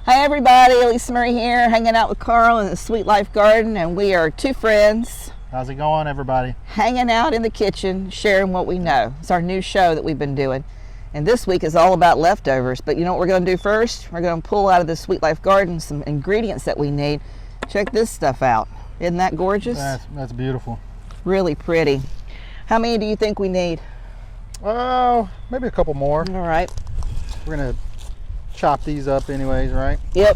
Hi everybody, Alisa Murray here, hanging out with Carl in the Sweet Life Garden, and we are two friends. How's it going, everybody? Hanging out in the kitchen, sharing what we know. It's our new show that we've been doing. And this week is all about leftovers. But you know what we're going to do first? We're going to pull out of the Sweet Life Garden some ingredients that we need. Check this stuff out. Isn't that gorgeous? That's beautiful. Really pretty. How many do you think we need? Oh, maybe a couple more. All right. We're going to chop these up anyways, right? Yep.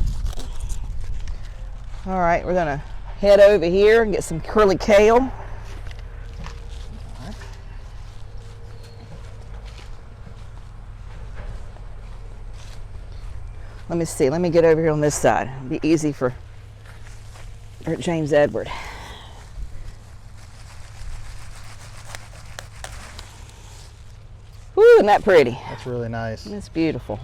All right, we're going to head over here and get some curly kale. Let me see. Let me get over here on this side. It'll be easy for James Edward. Woo, isn't that pretty? That's really nice. It's beautiful.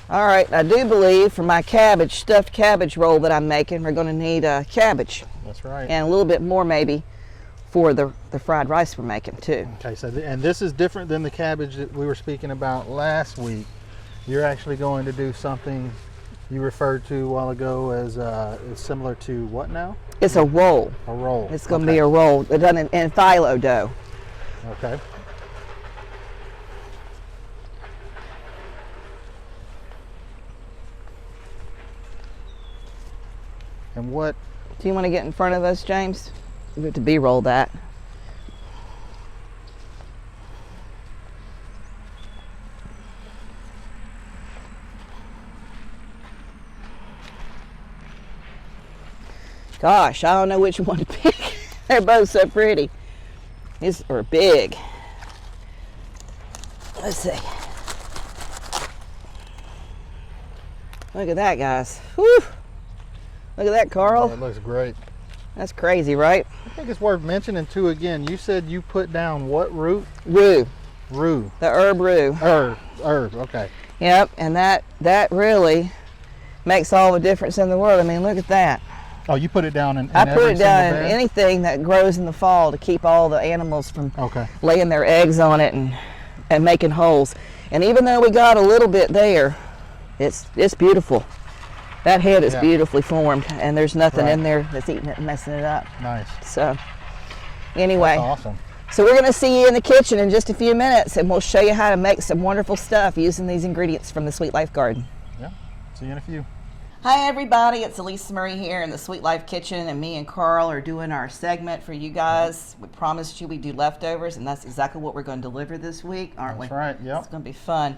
All right, I do believe for my cabbage, stuffed cabbage roll that I'm making, we're going to need cabbage. That's right. And a little bit more maybe for the fried rice we're making too. Okay, so and this is different than the cabbage that we were speaking about last week. You're actually going to do something you referred to a while ago as similar to what now? It's a roll. A roll. It's going to be a roll done in phyllo dough. Okay. And what? Do you want to get in front of us, James? We have to B-roll that. Gosh, I don't know which one to pick. They're both so pretty. These are big. Let's see. Look at that, guys. Whew. Look at that, Carl. That looks great. That's crazy, right? I think it's worth mentioning too again. You said you put down what root? Rue. Rue. The herb rue. Herb, okay. Yep, and that really makes all the difference in the world. I mean, look at that. Oh, you put it down in I put every it down in single bed? anything that grows in the fall to keep all the animals from laying their eggs on it and making holes. And even though we got a little bit there, it's beautiful. That head is beautifully formed, and there's nothing in there that's eating it and messing it up. Nice. So, anyway. That's awesome. So we're going to see you in the kitchen in just a few minutes, and we'll show you how to make some wonderful stuff using these ingredients from the Sweet Life Garden. Yeah, see you in a few. Hi everybody, it's Alisa Murray here in the Sweet Life Kitchen, and me and Carl are doing our segment for you guys. We promised you we'd do leftovers, and that's exactly what we're going to deliver this week, aren't we? That's right, yep. It's going to be fun.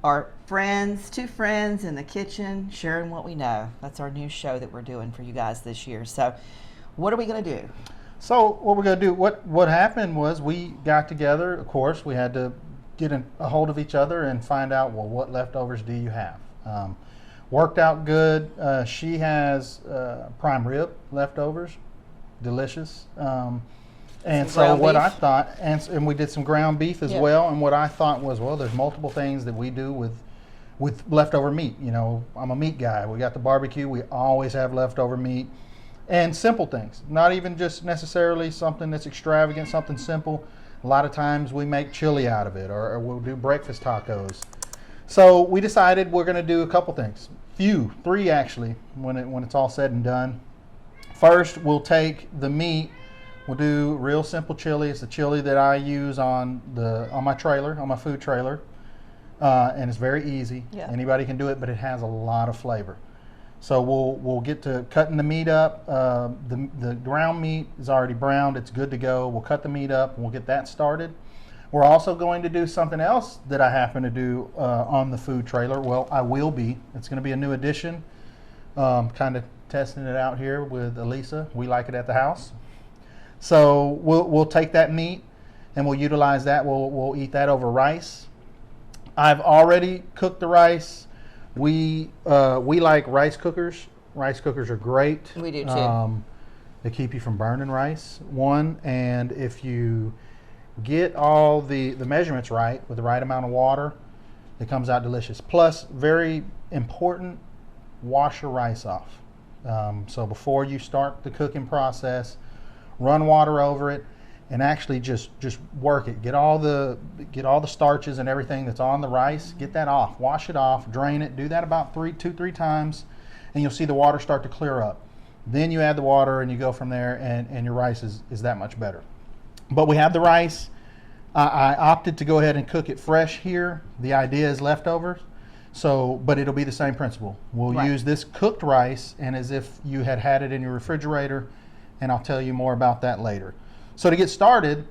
Our friends, two friends in the kitchen, sharing what we know. That's our new show that we're doing for you guys this year. So what are we going to do? So what we're going to do, what happened was we got together. Of course, we had to get a hold of each other and find out, well, what leftovers do you have? Worked out good. She has prime rib leftovers, delicious. And so what I thought, and we did some ground beef as well, and what I thought was, well, there's multiple things that we do with leftover meat. You know, I'm a meat guy. We got the barbecue. We always have leftover meat. And simple things, not even just necessarily something that's extravagant, something simple. A lot of times we make chili out of it, or we'll do breakfast tacos. So we decided we're going to do a couple things. Three actually, when it's all said and done. First, we'll take the meat. We'll do real simple chili. It's the chili that I use on my trailer, on my food trailer, and it's very easy. Yeah. Anybody can do it, but it has a lot of flavor. So we'll get to cutting the meat up. The ground meat is already browned. It's good to go. We'll cut the meat up and we'll get that started. We're also going to do something else that I happen to do on the food trailer. Well, I will be. It's going to be a new addition. Kind of testing it out here with Alisa. We like it at the house. So we'll take that meat and we'll utilize that. We'll eat that over rice. I've already cooked the rice. We like rice cookers. Rice cookers are great. We do too. They keep you from burning rice, one, and if you get all the measurements right with the right amount of water, it comes out delicious. Plus, very important, wash your rice off. So before you start the cooking process, run water over it and actually just work it. Get all the starches and everything that's on the rice. Get that off. Wash it off. Drain it. Do that about 2-3 times, and you'll see the water start to clear up. Then you add the water and you go from there, and your rice is that much better. But we have the rice. I opted to go ahead and cook it fresh here. The idea is leftovers, but it'll be the same principle. We'll use this cooked rice and as if you had it in your refrigerator, and I'll tell you more about that later. So to get started,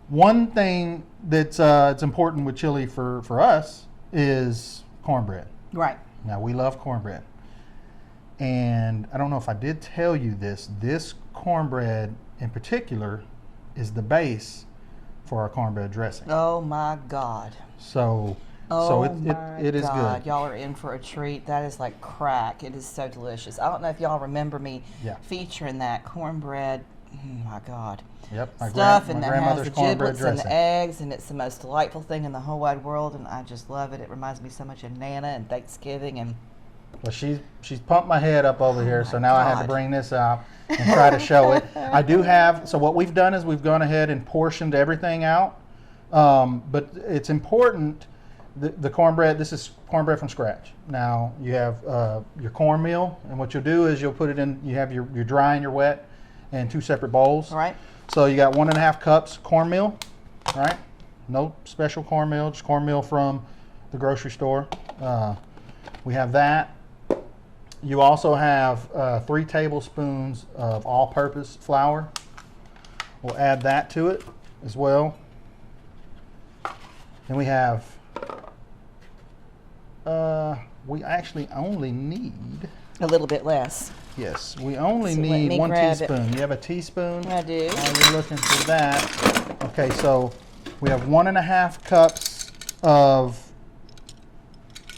one thing that's it's important with chili for us is cornbread. Right. Now, we love cornbread. And I don't know if I did tell you this. This cornbread in particular is the base for our cornbread dressing. Oh my God. So it is good. Y'all are in for a treat. That is like crack. It is so delicious. I don't know if y'all remember me featuring that cornbread. Oh my God. Yep. Stuff and it has the giblets and the eggs, and it's the most delightful thing in the whole wide world, and I just love it. It reminds me so much of Nana and Thanksgiving. And well, she's pumped my head up over here, so now I had to bring this out and try to show it. I do have, so what we've done is we've gone ahead and portioned everything out, but it's important, the cornbread, this is cornbread from scratch. Now, you have your cornmeal, and what you'll do is you'll put it in, you have your dry and your wet in 2 separate bowls. All right. So you got 1.5 cups cornmeal, right? No special cornmeal, just cornmeal from the grocery store. We have that. You also have 3 tablespoons of all-purpose flour. We'll add that to it as well. And we have, we actually only need a little bit less. Yes, we only need 1 teaspoon. You have a teaspoon? I do. While you're looking for that. Okay, so we have 1.5 cups of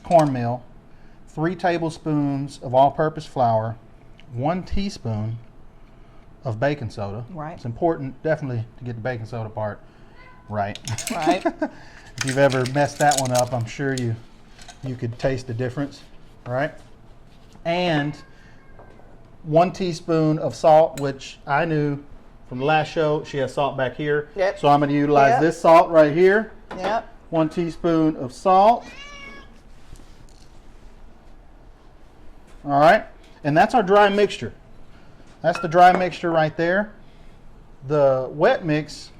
cornmeal, 3 tablespoons of all-purpose flour, 1 teaspoon of baking soda. Right. It's important, definitely, to get the baking soda part right. Right. If you've ever messed that one up, I'm sure you could taste the difference, right? And 1 teaspoon of salt, which I knew from the last show, she has salt back here. Yep. So I'm going to utilize this salt right here. Yep. 1 teaspoon of salt. All right. And that's our dry mixture. That's the dry mixture right there. The wet mix,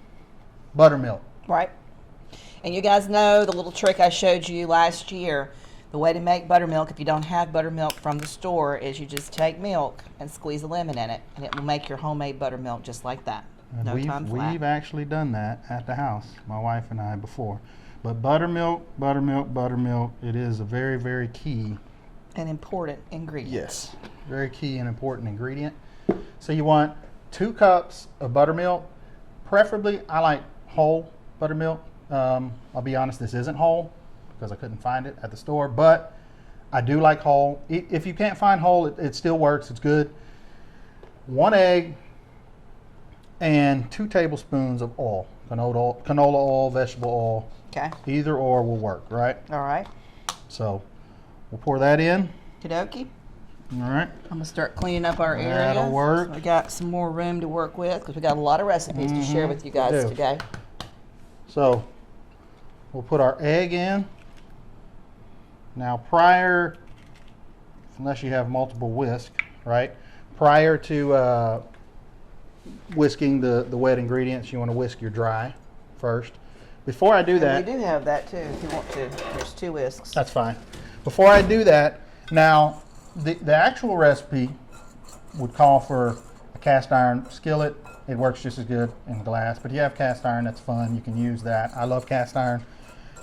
buttermilk. Right. And you guys know the little trick I showed you last year. The way to make buttermilk, if you don't have buttermilk from the store, is you just take milk and squeeze a lemon in it, and it will make your homemade buttermilk just like that. No time flat. We've actually done that at the house, my wife and I, before. But buttermilk, it is a very, very key. An important ingredient. Yes, very key and important ingredient. So you want 2 cups of buttermilk. Preferably, I like whole buttermilk. I'll be honest, this isn't whole, because I couldn't find it at the store, but I do like whole. If you can't find whole, it still works. It's good. 1 egg and 2 tablespoons of oil, canola oil, vegetable oil. Okay. Either or will work, right? All right. So we'll pour that in. Okie. All right. I'm gonna start cleaning up our area. That'll work. So we got some more room to work with because we got a lot of recipes to share with you guys today. So we'll put our egg in. Now prior, unless you have multiple whisks, right? Prior to whisking the wet ingredients, you want to whisk your dry first. Before I do that. We do have that too if you want to. There's 2 whisks. That's fine. Before I do that, now the actual recipe would call for a cast iron skillet. It works just as good in glass, but if you have cast iron, that's fun. You can use that. I love cast iron.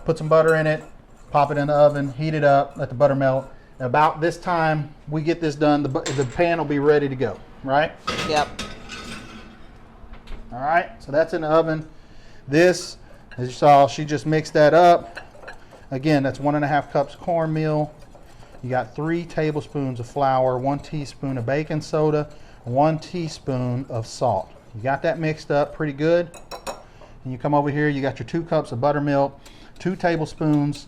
Put some butter in it, pop it in the oven, heat it up, let the butter melt. About this time we get this done, the pan will be ready to go, right? Yep. All right, so that's in the oven. This, as you saw, she just mixed that up. Again, that's 1.5 cups cornmeal. You got 3 tablespoons of flour, 1 teaspoon of baking soda, 1 teaspoon of salt. You got that mixed up pretty good. And you come over here, you got your 2 cups of buttermilk, 2 tablespoons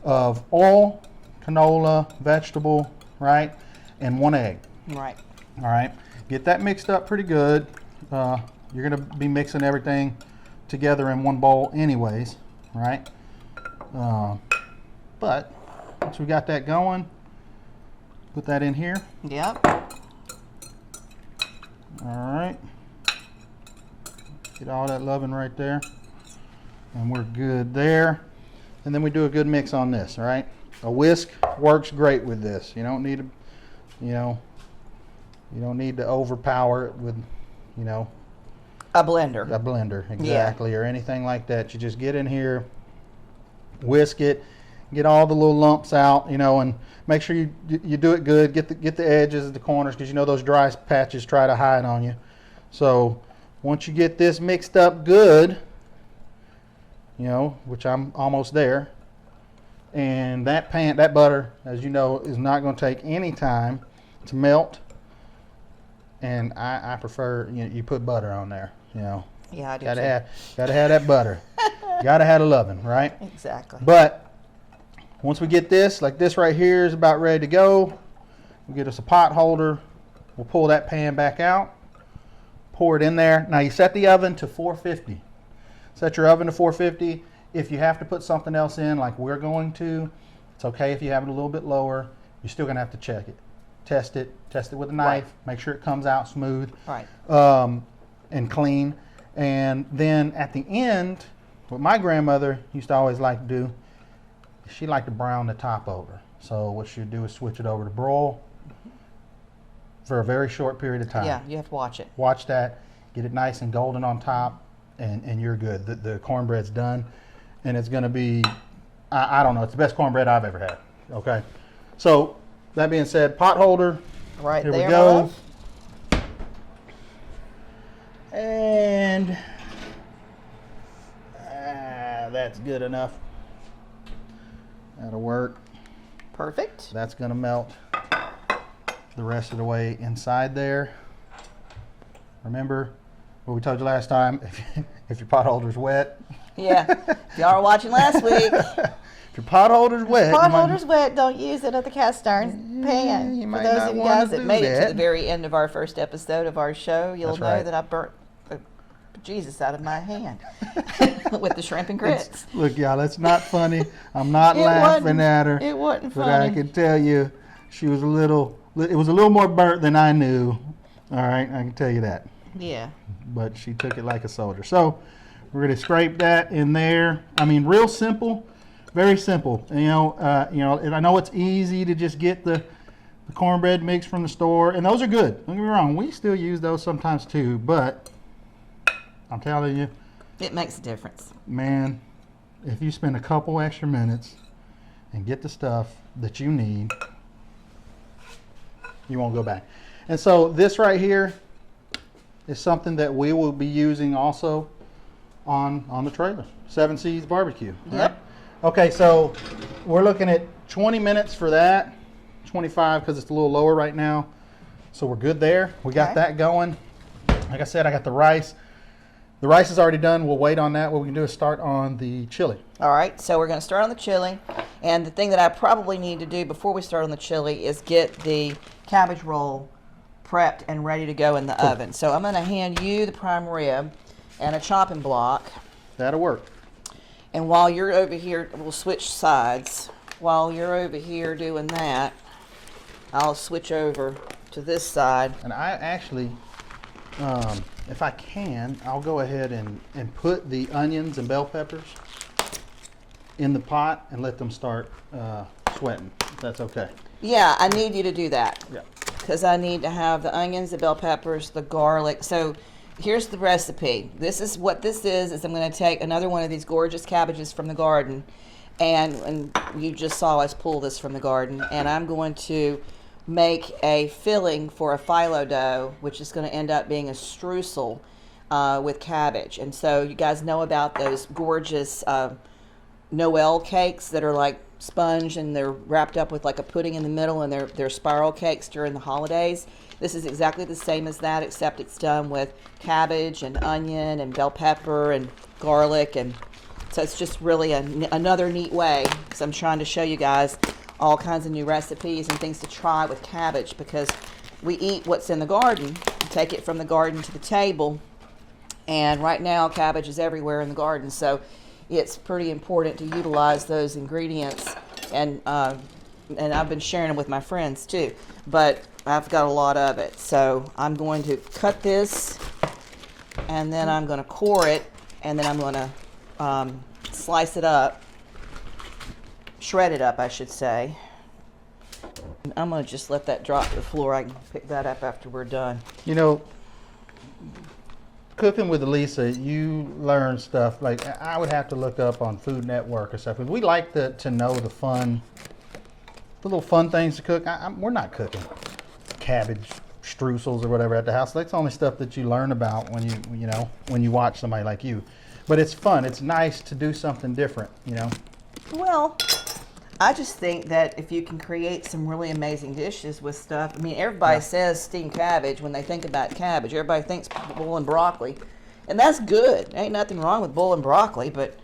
of oil, canola, vegetable, right? And 1 egg. Right. All right. Get that mixed up pretty good. You're going to be mixing everything together in one bowl anyways, right? But once we got that going, put that in here. Yep. All right. Get all that loving right there. And we're good there. And then we do a good mix on this, all right? A whisk works great with this. You don't need to, you don't need to overpower it with, a blender. A blender, exactly, yeah. Or anything like that. You just get in here, whisk it, get all the little lumps out, and make sure you do it good. Get the edges, the corners, because those dry patches try to hide on you. So once you get this mixed up good, which I'm almost there, and that butter, as you know, is not going to take any time to melt. And I prefer you put butter on there. Yeah, I do. Gotta have that butter. Gotta have the loving, right? Exactly. But once we get this, like this right here is about ready to go. We'll get us a pot holder. We'll pull that pan back out. Pour it in there. Now you set the oven to 450. Set your oven to 450. If you have to put something else in, like we're going to, it's okay if you have it a little bit lower. You're still gonna have to check it. Test it with a knife, right. Make sure it comes out smooth, right, and clean. And then at the end, what my grandmother used to always like to do, she liked to brown the top over. So what she'd do is switch it over to broil for a very short period of time. Yeah, you have to watch it. Watch that, get it nice and golden on top, and you're good. The cornbread's done, and it's gonna be, I don't know, it's the best cornbread I've ever had, okay? So, that being said, pot holder, right here there, we go. And that's good enough. That'll work. Perfect. That's gonna melt the rest of the way inside there. Remember what we told you last time, if your pot holder's wet. Yeah, if y'all were watching last week. If your pot holder's wet. Pot holder's wet, don't use it at the cast iron pan. You For might those not of you wanna guys that do made it to that. the very end of our first episode of our show, you'll That's know right. that I burnt the Jesus out of my hand with the shrimp and grits. Look, y'all, it's not funny. I'm not laughing at her. It wasn't But funny. I can tell you, it was a little more burnt than I knew. All right, I can tell you that. Yeah. But she took it like a soldier. So we're gonna scrape that in there. I mean, real simple, very simple. And, and I know it's easy to just get the cornbread mix from the store, and those are good. Don't get me wrong, we still use those sometimes too. But I'm telling you, it makes a difference. Man, if you spend a couple extra minutes and get the stuff that you need, you won't go back. And so this right here is something that we will be using also on the trailer. 7 Seas Barbecue. Yep. Right? Okay, so we're looking at 20 minutes for that. 25 because it's a little lower right now. So we're good there. We got that going. Like I said, I got the rice. The rice is already done. We'll wait on that. What we can do is start on the chili. All right, so we're going to start on the chili. And the thing that I probably need to do before we start on the chili is get the cabbage roll prepped and ready to go in the oven. So I'm going to hand you the prime rib and a chopping block. That'll work. And while you're over here, we'll switch sides. While you're over here doing that, I'll switch over to this side. And I actually, if I can, I'll go ahead and put the onions and bell peppers in the pot and let them start sweating, if that's okay. Yeah, I need you to do that. Yeah. Because I need to have the onions, the bell peppers, the garlic. So here's the recipe. This is what this is I'm going to take another one of these gorgeous cabbages from the garden. And you just saw us pull this from the garden. And I'm going to make a filling for a phyllo dough, which is going to end up being a streusel with cabbage. And so you guys know about those gorgeous Noel cakes that are like sponge and they're wrapped up with like a pudding in the middle, and they're spiral cakes during the holidays. This is exactly the same as that, except it's done with cabbage and onion and bell pepper and garlic, and so it's just really another neat way, because I'm trying to show you guys all kinds of new recipes and things to try with cabbage, because we eat what's in the garden, take it from the garden to the table, And right now, cabbage is everywhere in the garden, so it's pretty important to utilize those ingredients. And I've been sharing them with my friends too, but I've got a lot of it. So I'm going to cut this, and then I'm going to core it, and then I'm going to slice it up, shred it up, I should say. And I'm going to just let that drop to the floor. I can pick that up after we're done. You know, cooking with Alisa, you learn stuff like I would have to look up on Food Network or stuff. We like to know the little fun things to cook. We're not cooking cabbage streusels or whatever at the house. That's the only stuff that you learn about when you watch somebody like you. But it's fun. It's nice to do something different, you know. Well, I just think that if you can create some really amazing dishes with stuff, I mean, everybody says steamed cabbage when they think about cabbage. Everybody thinks boiling broccoli, and that's good. Ain't nothing wrong with boiling broccoli, but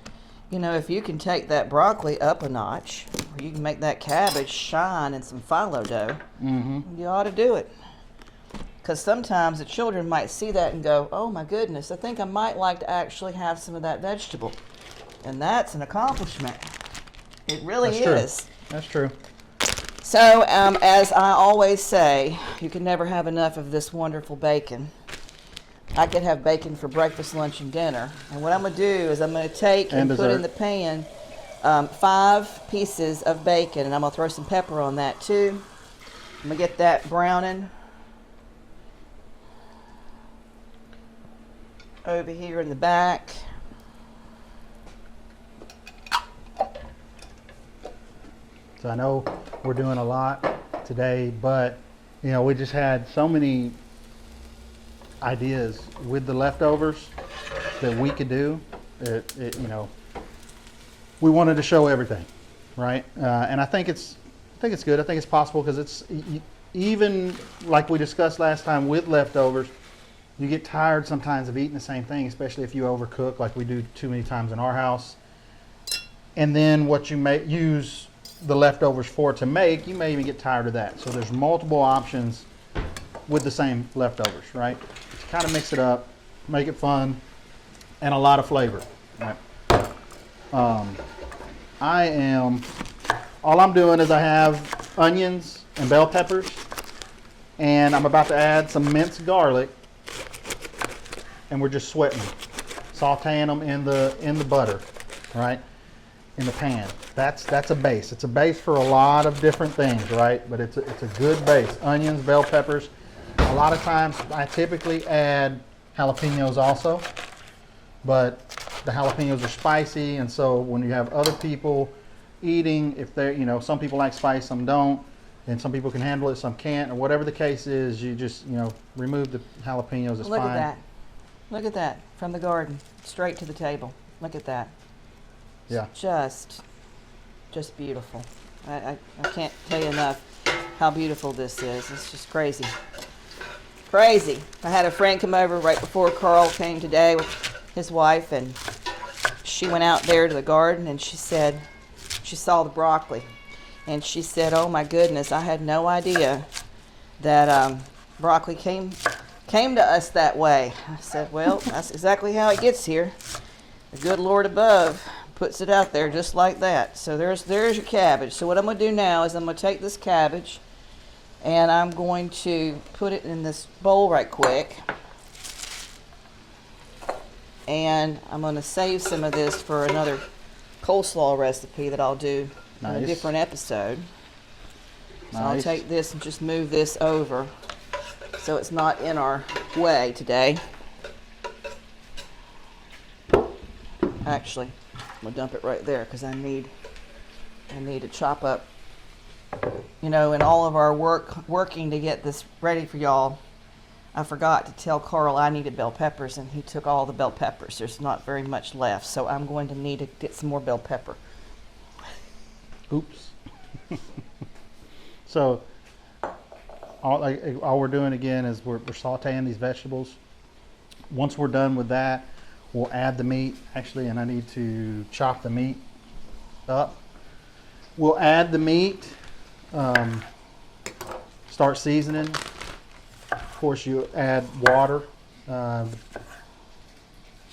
you know, if you can take that broccoli up a notch, or you can make that cabbage shine in some phyllo dough, you ought to do it. Because sometimes the children might see that and go, oh my goodness, I think I might like to actually have some of that vegetable. And that's an accomplishment. It really is. That's true. So, as I always say, you can never have enough of this wonderful bacon. I could have bacon for breakfast, lunch, and dinner. And what I'm going to do is I'm going to take and put in the pan 5 pieces of bacon, and I'm going to throw some pepper on that too. I'm going to get that browning over here in the back. So I know we're doing a lot today, but you know, we just had so many ideas with the leftovers that we could do. You know, we wanted to show everything, right? And I think it's good. I think it's possible because it's even like we discussed last time with leftovers. You get tired sometimes of eating the same thing, especially if you overcook, like we do too many times in our house. And then what you may use the leftovers for to make, you may even get tired of that. So there's multiple options with the same leftovers, right? To kind of mix it up, make it fun, and a lot of flavor. Right? All I'm doing is I have onions and bell peppers, and I'm about to add some minced garlic, and we're just sweating them, sauteing them in the butter, right? In the pan. That's a base. It's a base for a lot of different things, right? But it's a good base. Onions, bell peppers. A lot of times I typically add jalapenos also, but the jalapenos are spicy, and so when you have other people eating, if they're, you know, some people like spice, some don't, and some people can handle it, some can't, or whatever the case is, you just, you know, remove the jalapenos. It's fine. Look at that. Look at that. From the garden, straight to the table. Look at that. Yeah. Just beautiful. I can't tell you enough how beautiful this is. It's just crazy. Crazy. I had a friend come over right before Carl came today with his wife, and she went out there to the garden, and she said she saw the broccoli, and she said, oh my goodness, I had no idea that broccoli came to us that way. I said, well, that's exactly how it gets here. The good Lord above puts it out there just like that. So there's your cabbage. So what I'm going to do now is I'm going to take this cabbage and I'm going to put it in this bowl right quick. And I'm going to save some of this for another coleslaw recipe that I'll do in a different episode. So I'll take this and just move this over so it's not in our way today. Actually, I'm gonna dump it right there because I need to chop up. You know, in all of our working to get this ready for y'all, I forgot to tell Carl I needed bell peppers, and he took all the bell peppers. There's not very much left, so I'm going to need to get some more bell pepper. Oops. So all we're doing again is we're sauteing these vegetables. Once we're done with that, we'll add the meat. Actually, and I need to chop the meat up. We'll add the meat, start seasoning. Of course, you add water.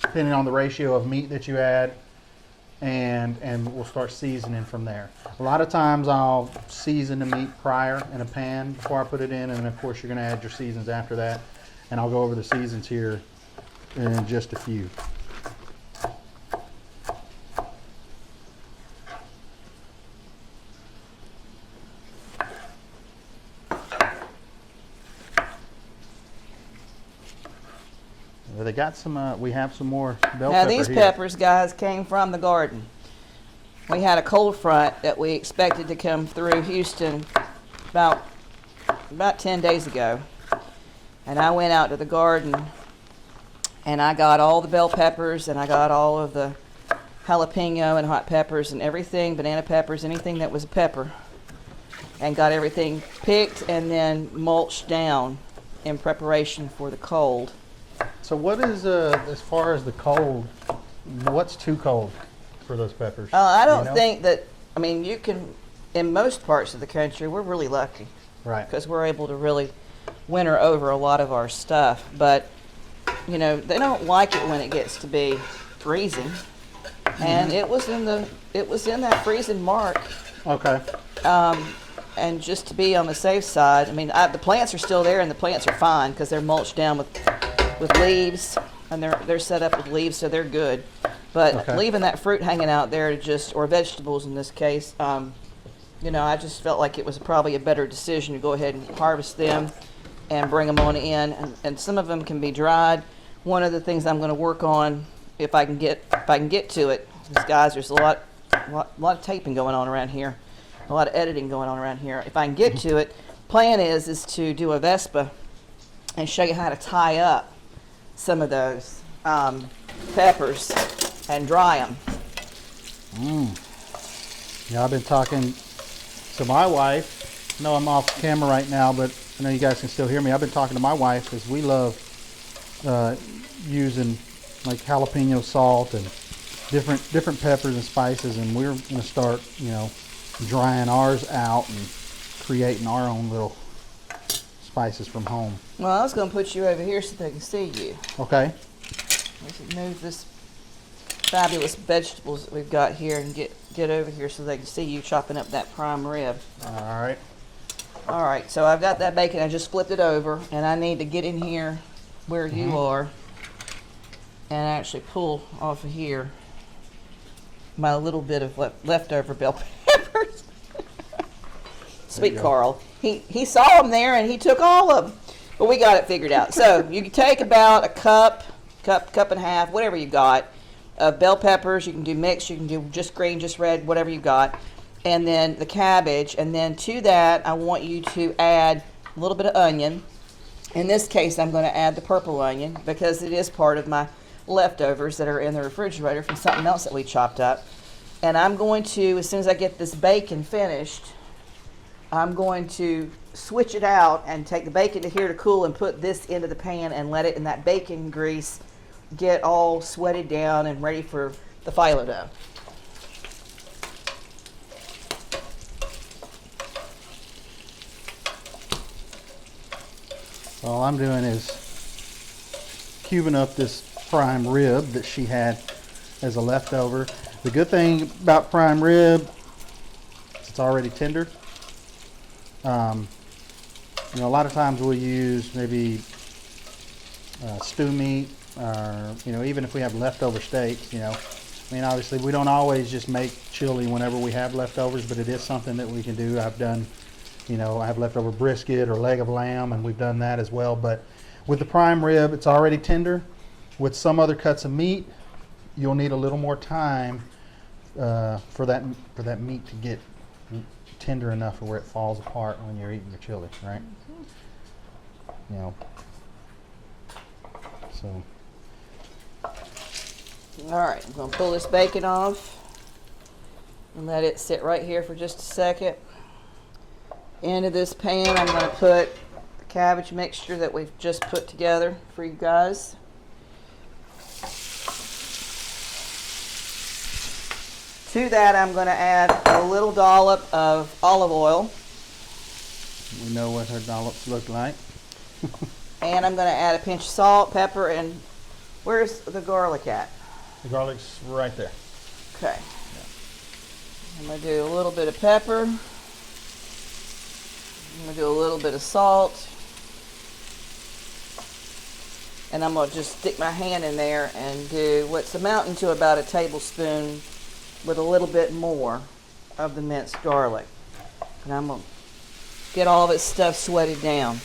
depending on the ratio of meat that you add, and we'll start seasoning from there. A lot of times I'll season the meat prior in a pan before I put it in, and then of course you're going to add your seasons after that, and I'll go over the seasons here in just a few. They got some. We have some more bell pepper Now these here. peppers, guys, came from the garden. We had a cold front that we expected to come through Houston about 10 days ago, and I went out to the garden and I got all the bell peppers and I got all of the jalapeno and hot peppers and everything, banana peppers, anything that was a pepper, and got everything picked and then mulched down in preparation for the cold. So what is, as far as the cold, what's too cold for those peppers? I don't think that, I mean, you can, in most parts of the country, we're really lucky. Right. Because we're able to really winter over a lot of our stuff. But, you know, they don't like it when it gets to be freezing. And it was in that freezing mark. Okay. And just to be on the safe side, I mean, the plants are still there and the plants are fine because they're mulched down with leaves, and they're set up with leaves, so they're good. But leaving that fruit hanging out there or vegetables in this case, you know, I just felt like it was probably a better decision to go ahead and harvest them and bring them on in. And some of them can be dried. One of the things I'm going to work on, if I can get to it, because guys, there's a lot of taping going on around here, a lot of editing going on around here. If I can get to it, plan is to do a Vespa and show you how to tie up some of those peppers and dry them. Yeah, I've been talking to my wife. I know I'm off camera right now, but I know you guys can still hear me. I've been talking to my wife because we love using like jalapeno salt and different peppers and spices, and we're going to start, you know, drying ours out and creating our own little spices from home. Well, I was going to put you over here so they can see you. Okay. Let's move this fabulous vegetables that we've got here and get over here so they can see you chopping up that prime rib. All right. All right, so I've got that bacon. I just flipped it over, and I need to get in here where you are and actually pull off of here my little bit of leftover bell peppers. Sweet Carl. He saw them there and he took all of them. But we got it figured out. So you can take about a cup and a half, whatever you got, of bell peppers. You can do mixed, you can do just green, just red, whatever you got. And then the cabbage. And then to that, I want you to add a little bit of onion. In this case, I'm going to add the purple onion because it is part of my leftovers that are in the refrigerator from something else that we chopped up. And I'm going to, as soon as I get this bacon finished, I'm going to switch it out and take the bacon to here to cool and put this into the pan and let it in that bacon grease get all sweated down and ready for the phyllo dough. All I'm doing is cubing up this prime rib that she had as a leftover. The good thing about prime rib, it's already tender. You know, a lot of times we'll use maybe stew meat, or, you know, even if we have leftover steaks, you know. I mean, obviously we don't always just make chili whenever we have leftovers, but it is something that we can do. I've done, you know, I have leftover brisket or leg of lamb, and we've done that as well. But with the prime rib, it's already tender. With some other cuts of meat, you'll need a little more time for that meat to get tender enough where it falls apart when you're eating your chili, right? You know. So. All right, I'm going to pull this bacon off and let it sit right here for just a second. Into this pan, I'm going to put the cabbage mixture that we've just put together for you guys. To that, I'm going to add a little dollop of olive oil. We know what her dollops look like. And I'm going to add a pinch of salt, pepper, and Where's the garlic at? The garlic's right there. Okay. I'm going to do a little bit of pepper. I'm going to do a little bit of salt. And I'm going to just stick my hand in there and do what's amounting to about a tablespoon with a little bit more of the minced garlic. And I'm going to get all this stuff sweated down.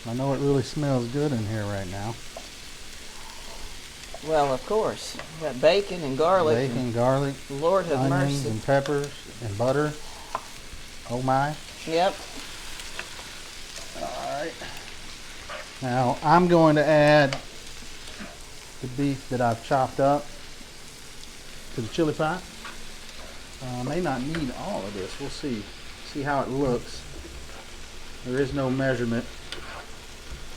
I know it really smells good in here right now. Well, of course. We got bacon and garlic. Bacon, garlic, Lord have onions mercy. and peppers and butter. Oh my. Yep. Alright. Now I'm going to add the beef that I've chopped up to the chili pie. May not need all of this. We'll see. See how it looks. There is no measurement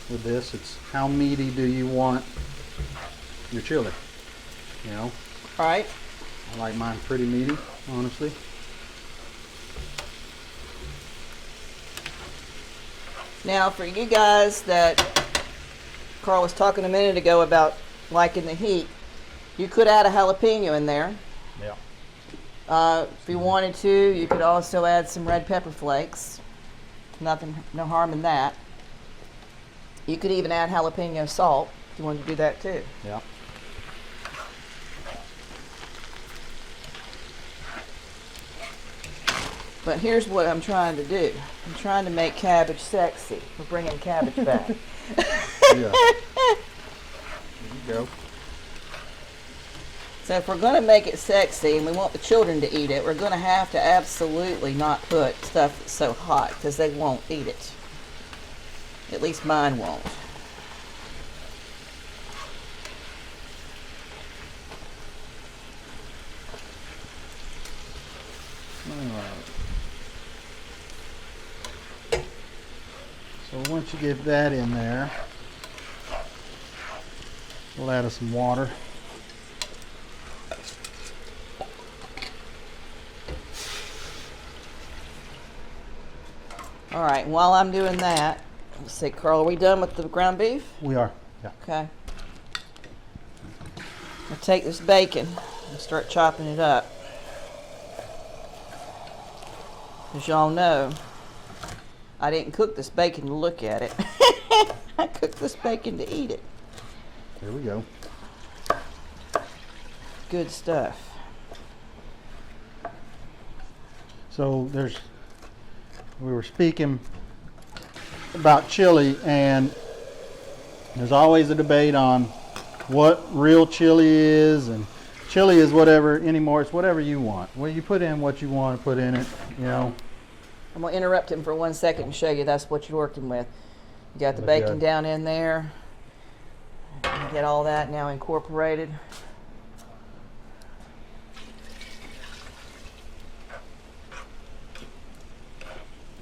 with this. It's how meaty do you want your chili, you know. All right. I like mine pretty meaty, honestly. Now, for you guys that Carl was talking a minute ago about liking the heat, you could add a jalapeno in there. Yeah. If you wanted to, you could also add some red pepper flakes. Nothing, no harm in that. You could even add jalapeno salt if you wanted to do that too. Yeah. But here's what I'm trying to do. I'm trying to make cabbage sexy. We're bringing cabbage back. Yeah. There you go. So if we're going to make it sexy and we want the children to eat it, we're going to have to absolutely not put stuff that's so hot because they won't eat it. At least mine won't. So once you get that in there, we'll add some water. All right, while I'm doing that, let's see, Carl, are we done with the ground beef? We are. Yeah. Okay. I'll take this bacon and start chopping it up. As y'all know, I didn't cook this bacon to look at it. I cooked this bacon to eat it. Here we go. Good stuff. So we were speaking about chili, and there's always a debate on what real chili is, and chili is whatever anymore. It's whatever you want. Well, you put in what you want to put in it, you know. I'm going to interrupt him for 1 second and show you that's what you're working with. You got the Very bacon good. down in there. You get all that now incorporated.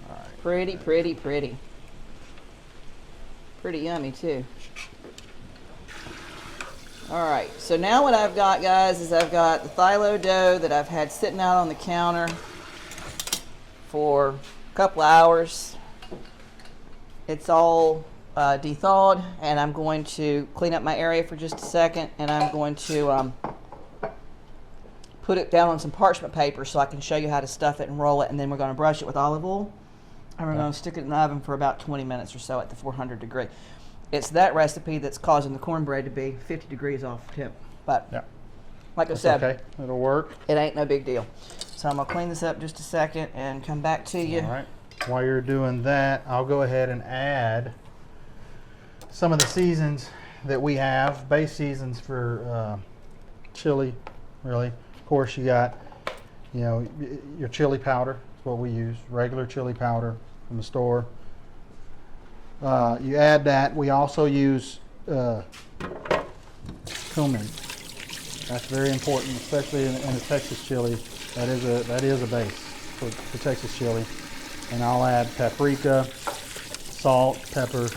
All right. Pretty, pretty, pretty. Pretty yummy too. All right, so now what I've got, guys, is I've got the phyllo dough that I've had sitting out on the counter for a couple of hours. It's all de-thawed, and I'm going to clean up my area for just a second, and I'm going to put it down on some parchment paper so I can show you how to stuff it and roll it, and then we're going to brush it with olive oil, and we're going to stick it in the oven for about 20 minutes or so at the 400 degree. It's that recipe that's causing the cornbread to be 50 degrees off temp, but Yeah. like I That's said, okay. It'll work. it ain't no big deal. So I'm going to clean this up just a second and come back to you. All right. While you're doing that, I'll go ahead and add some of the seasons that we have, base seasons for chili, really. Of course, you got, you know, your chili powder. That's what we use, regular chili powder from the store. You add that. We also use cumin. That's very important, especially in a Texas chili. That is a base for Texas chili. And I'll add paprika, salt, pepper,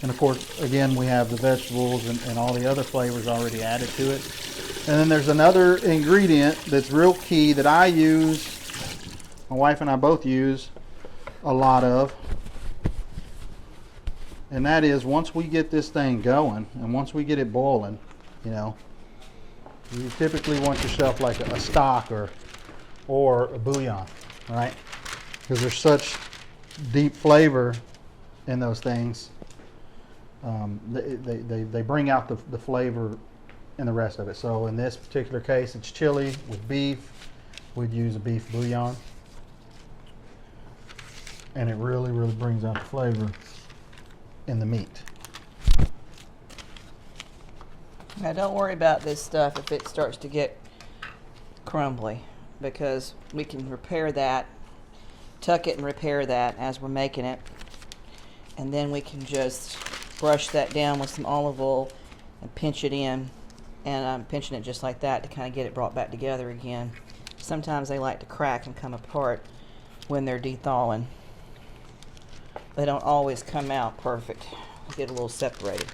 And of course, again, we have the vegetables and all the other flavors already added to it. And then there's another ingredient that's real key that I use, my wife and I both use a lot of. And that is, once we get this thing going and once we get it boiling, you know, you typically want yourself like a stock or a bouillon, right? Because there's such deep flavor in those things. They bring out the flavor in the rest of it. So in this particular case, it's chili with beef. We'd use a beef bouillon. And it really, really brings out the flavor in the meat. Now don't worry about this stuff if it starts to get crumbly, because we can repair that, tuck it and repair that as we're making it. And then we can just brush that down with some olive oil and pinch it in. And I'm pinching it just like that to kind of get it brought back together again. Sometimes they like to crack and come apart when they're de-thawing. They don't always come out perfect. They get a little separated.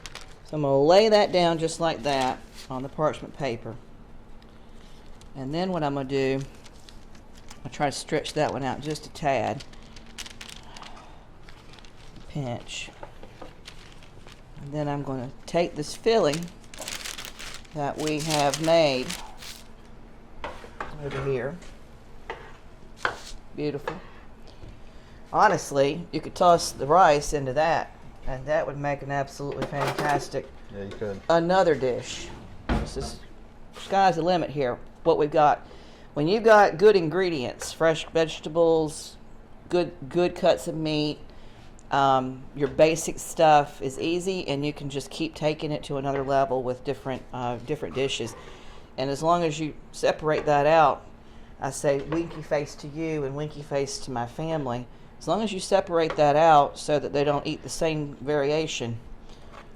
So I'm going to lay that down just like that on the parchment paper. And then what I'm going to do, I'll try to stretch that one out just a tad. Pinch. And then I'm going to take this filling that we have made over here. Beautiful. Honestly, you could toss the rice into that, and that would make an absolutely fantastic Yeah, you could. another dish. This is, sky's the limit here. What we've got, when you've got good ingredients, fresh vegetables, good cuts of meat, your basic stuff is easy, and you can just keep taking it to another level with different dishes. And as long as you separate that out, I say winky face to you and winky face to my family. As long as you separate that out so that they don't eat the same variation,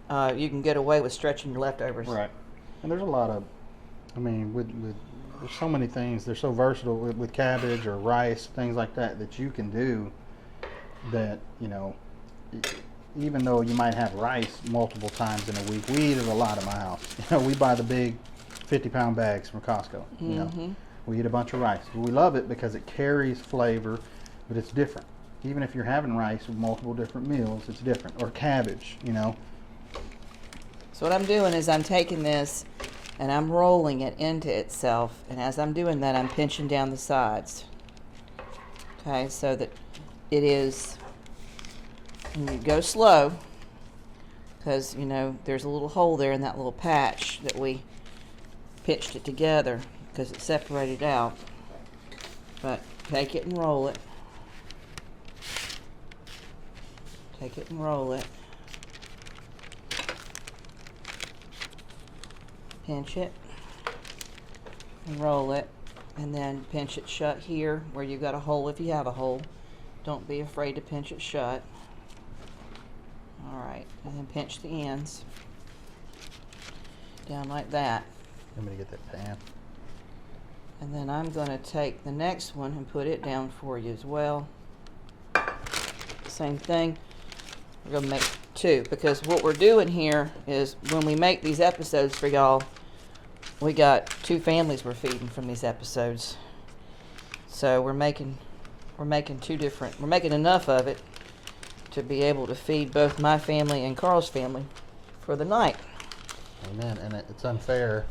you can get away with stretching your leftovers. Right. And there's a lot of, I mean, there's so many things. They're so versatile with cabbage or rice, things like that you can do that, you know, even though you might have rice multiple times in a week, we eat it a lot at my house. You know, we buy the big 50-pound bags from Costco. You know, we eat a bunch of rice. We love it because it carries flavor, but it's different. Even if you're having rice with multiple different meals, it's different. Or cabbage, you know. So what I'm doing is I'm taking this and I'm rolling it into itself, and as I'm doing that, I'm pinching down the sides. Okay, so that it is, and you go slow, because, you know, there's a little hole there in that little patch that we pinched it together because it separated out. But take it and roll it. Take it and roll it. Pinch it and roll it, and then pinch it shut here where you've got a hole if you have a hole. Don't be afraid to pinch it shut. Alright, and then pinch the ends down like that. I'm going to get that pan. And then I'm going to take the next one and put it down for you as well. Same thing. We're going to make two, because what we're doing here is when we make these episodes for y'all, we got two families we're feeding from these episodes. So we're making two different, we're making enough of it to be able to feed both my family and Carl's family for the night. Amen. And it's unfair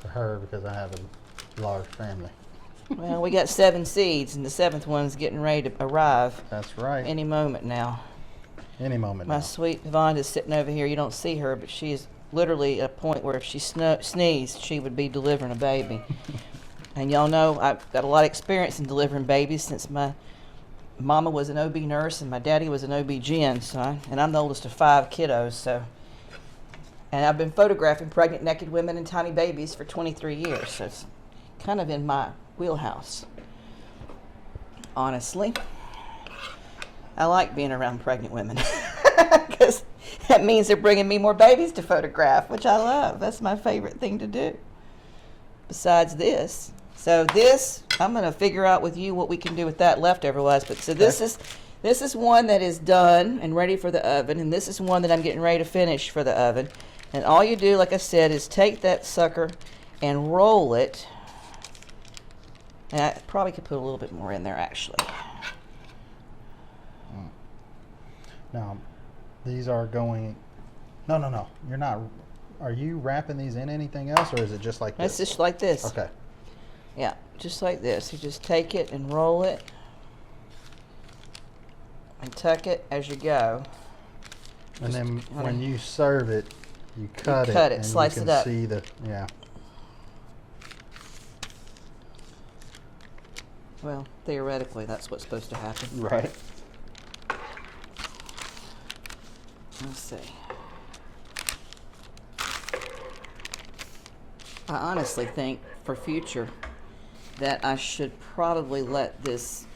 for her because I have a large family. Well, we got 7 seeds, and the 7th one's getting ready to arrive. That's right. Any moment now. Any moment My now. sweet Yvonne is sitting over here. You don't see her, but she is literally at a point where if she sneezed, she would be delivering a baby. And y'all know I've got a lot of experience in delivering babies since my mama was an OB nurse and my daddy was an OB-GYN, and I'm the oldest of 5 kiddos. So, and I've been photographing pregnant, naked women and tiny babies for 23 years. So it's kind of in my wheelhouse. Honestly, I like being around pregnant women because that means they're bringing me more babies to photograph, which I love. That's my favorite thing to do. Besides this, so this I'm going to figure out with you what we can do with that leftover wise. But so this This is one that is done and ready for the oven, and this is one that I'm getting ready to finish for the oven. And all you do, like I said, is take that sucker and roll it. And I probably could put a little bit more in there, actually. Now, these are going... No. You're not... Are you wrapping these in anything else, or is it just like this? It's just like this. Okay. Yeah, just like this. You just take it and roll it. And tuck it as you go. And then when you serve it, you cut it, and slice you it can up. see the, yeah. Well, theoretically, that's what's supposed to happen. Right. Let's see. I honestly think for future that I should probably let this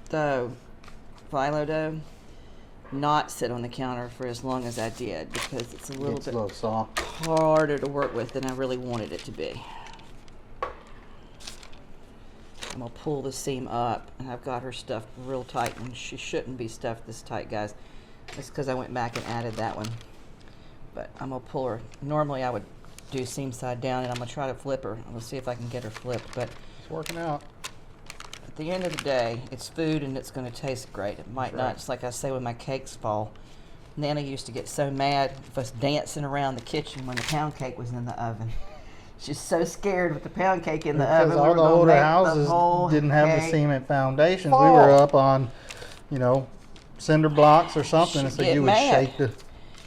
dough, phyllo dough, not sit on the counter for as long as I did, because it's a little bit soft. harder to work with than I really wanted it to be. I'm gonna pull the seam up, and I've got her stuffed real tight, and she shouldn't be stuffed this tight, guys. That's because I went back and added that one. But I'm gonna pull her. Normally I would do seam side down, and I'm gonna try to flip her. I'm gonna see if I can get her flipped, but It's working out. at the end of the day, it's food and it's gonna taste great. It might That's not, right. just like I say when my cakes fall. Nana used to get so mad of us dancing around the kitchen when the pound cake was in the oven. She's so scared with the pound cake in the Because oven. all we were the gonna older make the houses whole didn't have the cake cement foundations. fall. We were up on, you know, cinder blocks or something, and She'd so get you would mad.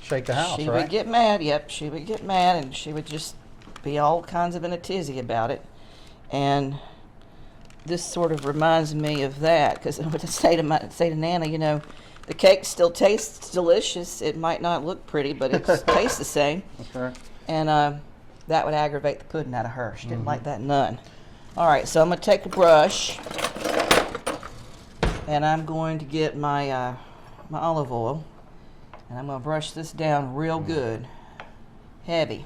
shake the house, She right? would get mad, yep, she would get mad, and she would just be all kinds of in a tizzy about it. And this sort of reminds me of that, because I would say to Nana, you know, the cake still tastes delicious. It might not look pretty, but it tastes the same. Okay. And that would aggravate the pudding out of her. She didn't like that none. All right, so I'm going to take a brush, and I'm going to get my my olive oil, and I'm going to brush this down real good, heavy.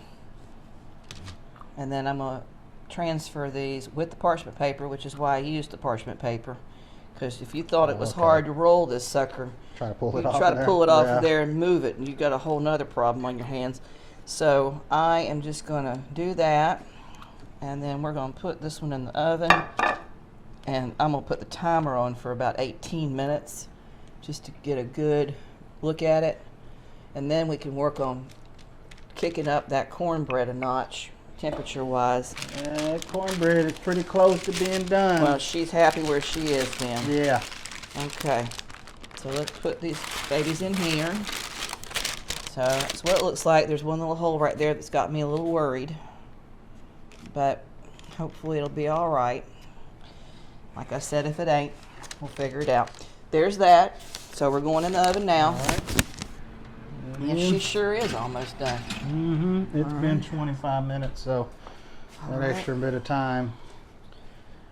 And then I'm going to transfer these with the parchment paper, which is why I used the parchment paper. Because if you thought it was hard to roll this sucker, Try to pull it you off. try to pull it off Yeah. of there and move it, and you've got a whole nother problem on your hands. So I am just going to do that, and then we're going to put this one in the oven, and I'm going to put the timer on for about 18 minutes just to get a good look at it, and then we can work on kicking up that cornbread a notch, temperature-wise. Cornbread is pretty close to being done. Well, she's happy where she is then. Yeah. Okay, so let's put these babies in here. So that's what it looks like. There's one little hole right there that's got me a little worried, but hopefully it'll be all right. Like I said, if it ain't, we'll figure it out. There's that. So we're going in the oven now. All right. And she sure is almost done. Mm-hmm. It's been 25 minutes, so that right. extra bit of time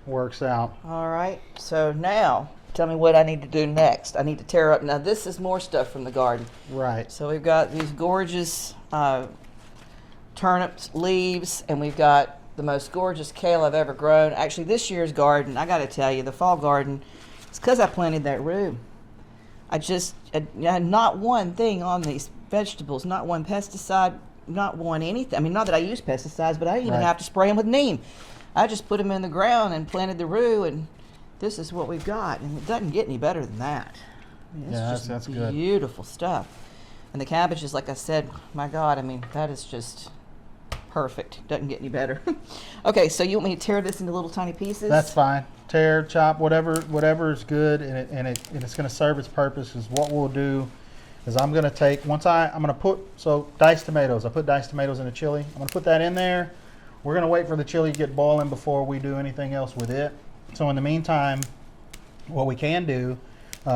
works out. All right, so now tell me what I need to do next. I need to tear up. Now this is more stuff from the garden. Right. So we've got these gorgeous turnips leaves, and we've got the most gorgeous kale I've ever grown. Actually, this year's garden, I got to tell you, the fall garden, it's because I planted that room. I had not one thing on these vegetables, not one pesticide, not one anything. I mean, not that I use pesticides, but I didn't even Right. have to spray them with neem. I just put them in the ground and planted the rue, and this is what we've got. And it doesn't get any better than that. I mean, it's Yeah, just that's good. beautiful stuff. And the cabbage is, like I said, my God, I mean, that is just perfect. Doesn't get any better. Okay, so you want me to tear this into little tiny pieces? That's fine. Tear, chop, whatever is good, and it's going to serve its purpose. Is what we'll do is I'm going to take I'm going to put diced tomatoes. I put diced tomatoes in a chili. I'm going to put that in there. We're going to wait for the chili to get boiling before we do anything else with it. So in the meantime, what we can do,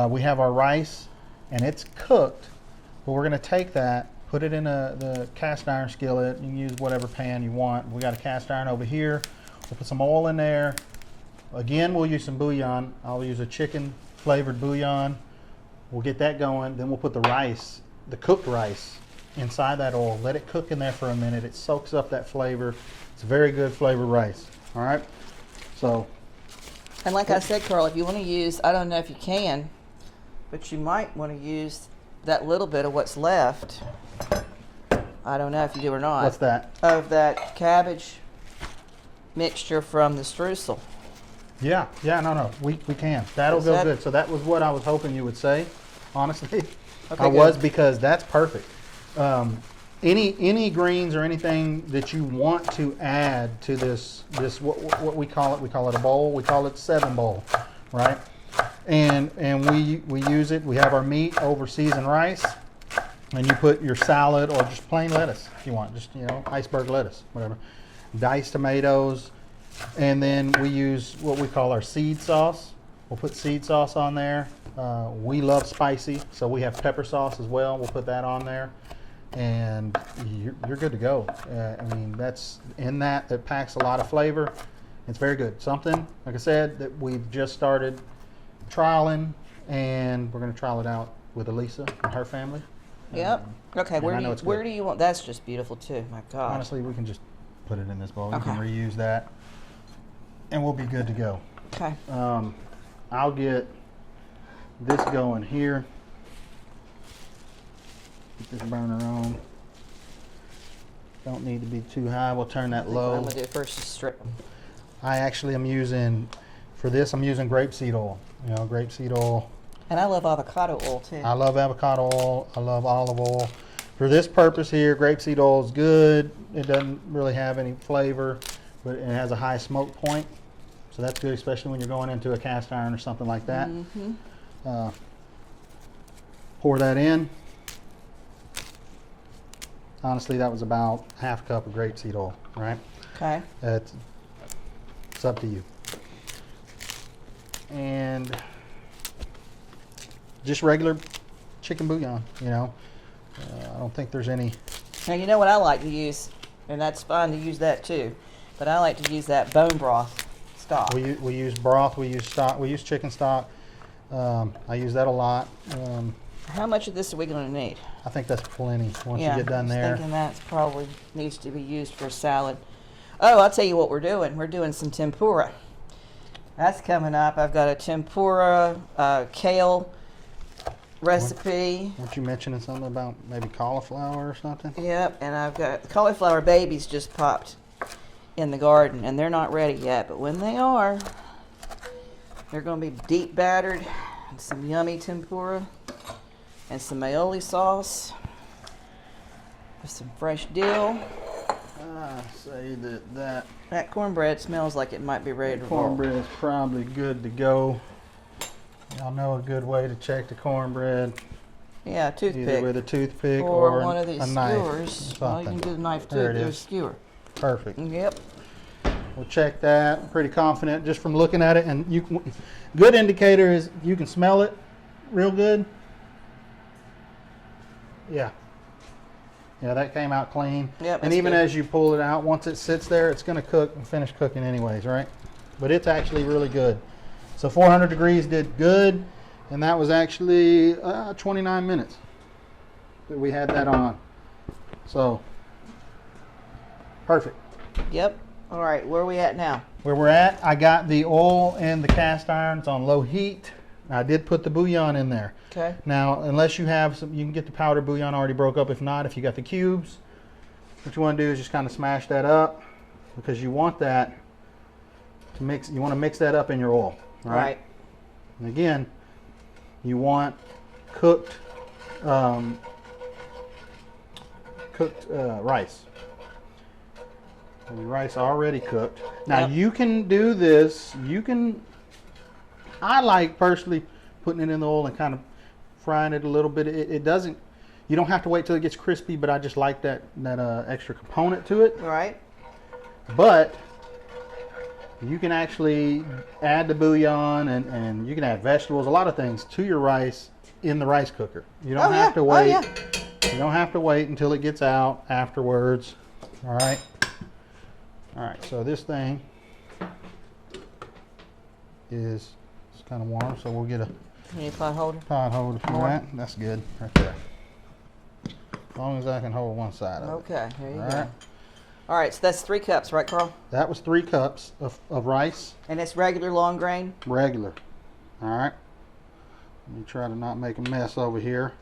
we have our rice, and it's cooked, but we're going to take that, put it in the cast iron skillet. You can use whatever pan you want. We got a cast iron over here. We'll put some oil in there. Again, we'll use some bouillon. I'll use a chicken flavored bouillon. We'll get that going. Then we'll put the rice, the cooked rice, inside that oil. Let it cook in there for a minute. It soaks up that flavor. It's very good flavored rice. All right. So. And like I said, Carl, if you want to use, I don't know if you can, But you might want to use that little bit of what's left. I don't know if you do or not. What's that? Of that cabbage mixture from the streusel. Yeah, no, we can. That'll go good. So that was what I was hoping you would say, honestly. Okay, I was, good. because that's perfect. Any greens or anything that you want to add to this what we call it a bowl. We call it 7 bowl, right? And we use it. We have our meat over seasoned rice, and you put your salad or just plain lettuce if you want, just iceberg lettuce, whatever. Diced tomatoes, and then we use what we call our seed sauce. We'll put seed sauce on there. We love spicy, so we have pepper sauce as well. We'll put that on there, and you're good to go. I mean, that's in that packs a lot of flavor. It's very good. Something, like I said, that we've just started trialing, and we're going to trial it out with Alisa and her family. Yep. Okay, where do you want? That's just beautiful too. My God. Honestly, we can just put it in this bowl. Okay. We can reuse that, and we'll be good to go. Okay. I'll get this going here. Get this burner on. Don't need to be too high. We'll turn that low. What I'm gonna do first is strip them. I actually am using, for this, I'm using grapeseed oil. Grapeseed oil. And I love avocado oil too. I love avocado oil. I love olive oil. For this purpose here, grapeseed oil is good. It doesn't really have any flavor, but it has a high smoke point. So that's good, especially when you're going into a cast iron or something like that. Mm-hmm. Pour that in. Honestly, that was about half a cup of grapeseed oil, right? Okay. It's up to you. And just regular chicken bouillon, I don't think there's any. Now, you know what I like to use, and that's fine to use that too, but I like to use that bone broth stock. We use broth, we use stock, we use chicken stock. I use that a lot. How much of this are we going to need? I think that's plenty once you get done there. I was thinking that probably needs to be used for salad. Oh, I'll tell you what we're doing. We're doing some tempura. That's coming up. I've got a tempura kale recipe. Weren't you mentioning something about maybe cauliflower or something? Yep, and I've got cauliflower babies just popped in the garden, and they're not ready yet, but when they are, they're going to be deep battered, and some yummy tempura, and some aioli sauce with some fresh dill. I say that cornbread smells like it might be ready to roll. cornbread is probably good to go. Y'all know a good way to check the cornbread. Yeah, toothpick. Either with a toothpick or or one of these a knife. skewers. Well, you can do the knife too. There it There's a is. skewer. Perfect. Yep. We'll check that. I'm pretty confident just from looking at it, and good indicator is you can smell it real good. Yeah, that came out clean. Yep, and that's even good. as you pull it out, once it sits there, it's going to cook and finish cooking anyways, right? But it's actually really good. So 400 degrees did good, and that was actually 29 minutes that we had that on. So perfect. Yep. All right, where are we at now? Where we're at, I got the oil and the cast irons on low heat. I did put the bouillon in there. Okay. Now, unless you have some, you can get the powder bouillon already broke up. If not, if you got the cubes, what you want to do is just kind of smash that up, because you want that to mix. You want to mix that up in your oil. All right. And again, you want cooked rice. The rice already cooked. Now you can do this. I like personally putting it in the oil and kind of frying it a little bit. It doesn't. You don't have to wait till it gets crispy, but I just like that extra component to it. All right. But you can actually add the bouillon and you can add vegetables, a lot of things to your rice in the rice cooker. You don't have to wait. Oh, yeah. You don't have to wait until it gets out afterwards. All right. All right. So this thing is kind of warm, so we'll get a You need a pot holder? pot holder for that. That's good right there. As long as I can hold one side of it. Okay, here you All go. right. All right, so that's 3 cups, right, Carl? That was 3 cups of rice. And it's regular long grain? Regular. All right. Let me try to not make a mess over here.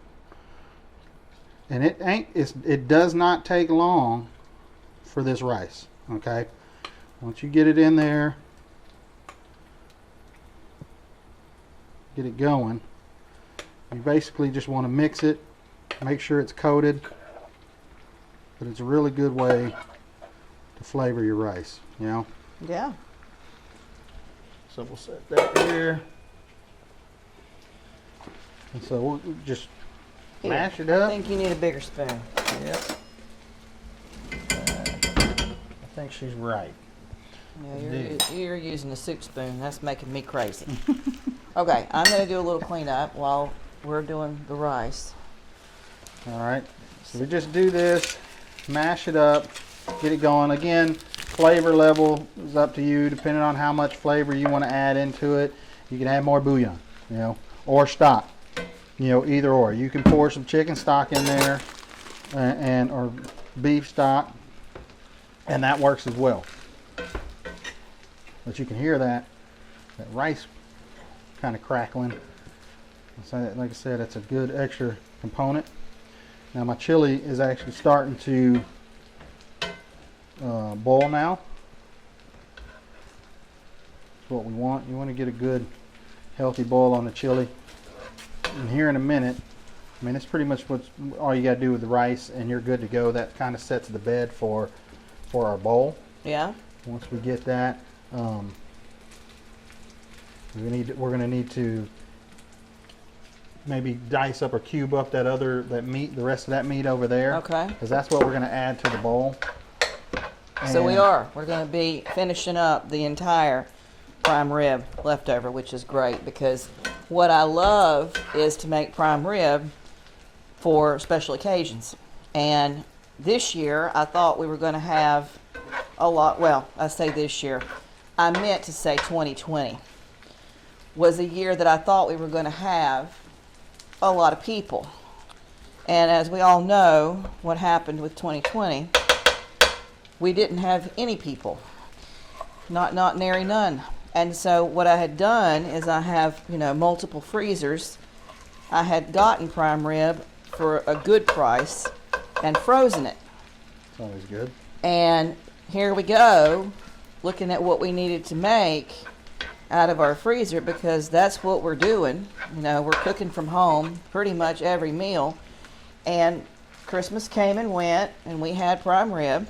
And it does not take long for this rice, okay? Once you get it in there, get it going, you basically just want to mix it, make sure it's coated, but it's a really good way to flavor your rice, you know? Yeah. So we'll set that here. And so we'll just mash it up. I think you need a bigger spoon. Yep. I think she's right. Yeah, you're using a soup spoon. That's making me crazy. Okay, I'm going to do a little cleanup while we're doing the rice. All right. So we just do this, mash it up, get it going. Again, flavor level is up to you, depending on how much flavor you want to add into it. You can add more bouillon, you know, or stock. You know, either or. You can pour some chicken stock in there, or beef stock, and that works as well. But you can hear that rice kind of crackling. So, like I said, it's a good extra component. Now my chili is actually starting to boil now. That's what we want. You want to get a good healthy boil on the chili. And here in a minute, I mean, it's pretty much all you got to do with the rice, and you're good to go. That kind of sets the bed for our bowl. Yeah. Once we get that, we're going to need to maybe dice up or cube up that meat, the rest of that meat over there. Okay. Because that's what we're going to add to the bowl. So we're going to be finishing up the entire prime rib leftover, which is great, because what I love is to make prime rib for special occasions. And this year, I thought we were going to have a lot. Well, I say this year. I meant to say 2020 was a year that I thought we were going to have a lot of people. And as we all know, what happened with 2020, we didn't have any people. Not nary none. And so what I had done is I have, multiple freezers. I had gotten prime rib for a good price and frozen it. It's always good. And here we go, looking at what we needed to make out of our freezer, because that's what we're doing. We're cooking from home pretty much every meal. And Christmas came and went, and we had prime rib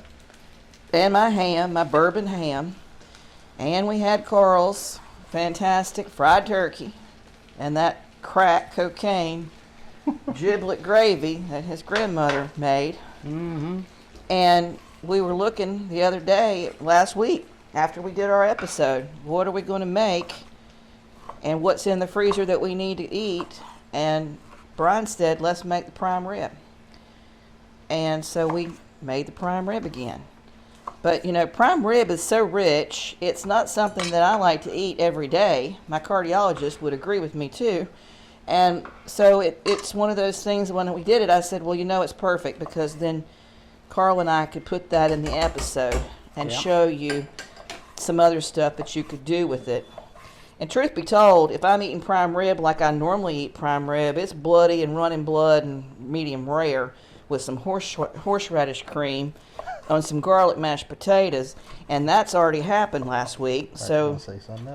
and my ham, my bourbon ham. And we had Carl's fantastic fried turkey and that crack cocaine giblet gravy that his grandmother made. Mm-hmm. And we were looking the other day, last week, after we did our episode, what are we going to make and what's in the freezer that we need to eat? And Brian said, let's make the prime rib. And so we made the prime rib again. But, prime rib is so rich, it's not something that I like to eat every day. My cardiologist would agree with me, too. And so it's one of those things, when we did it, I said, well, it's perfect, because then Carl and I could put that in the episode and show you some other stuff that you could do with it. And truth be told, if I'm eating prime rib like I normally eat prime rib, it's bloody and running blood and medium rare with some horseradish cream on some garlic mashed potatoes, and that's already happened last week. So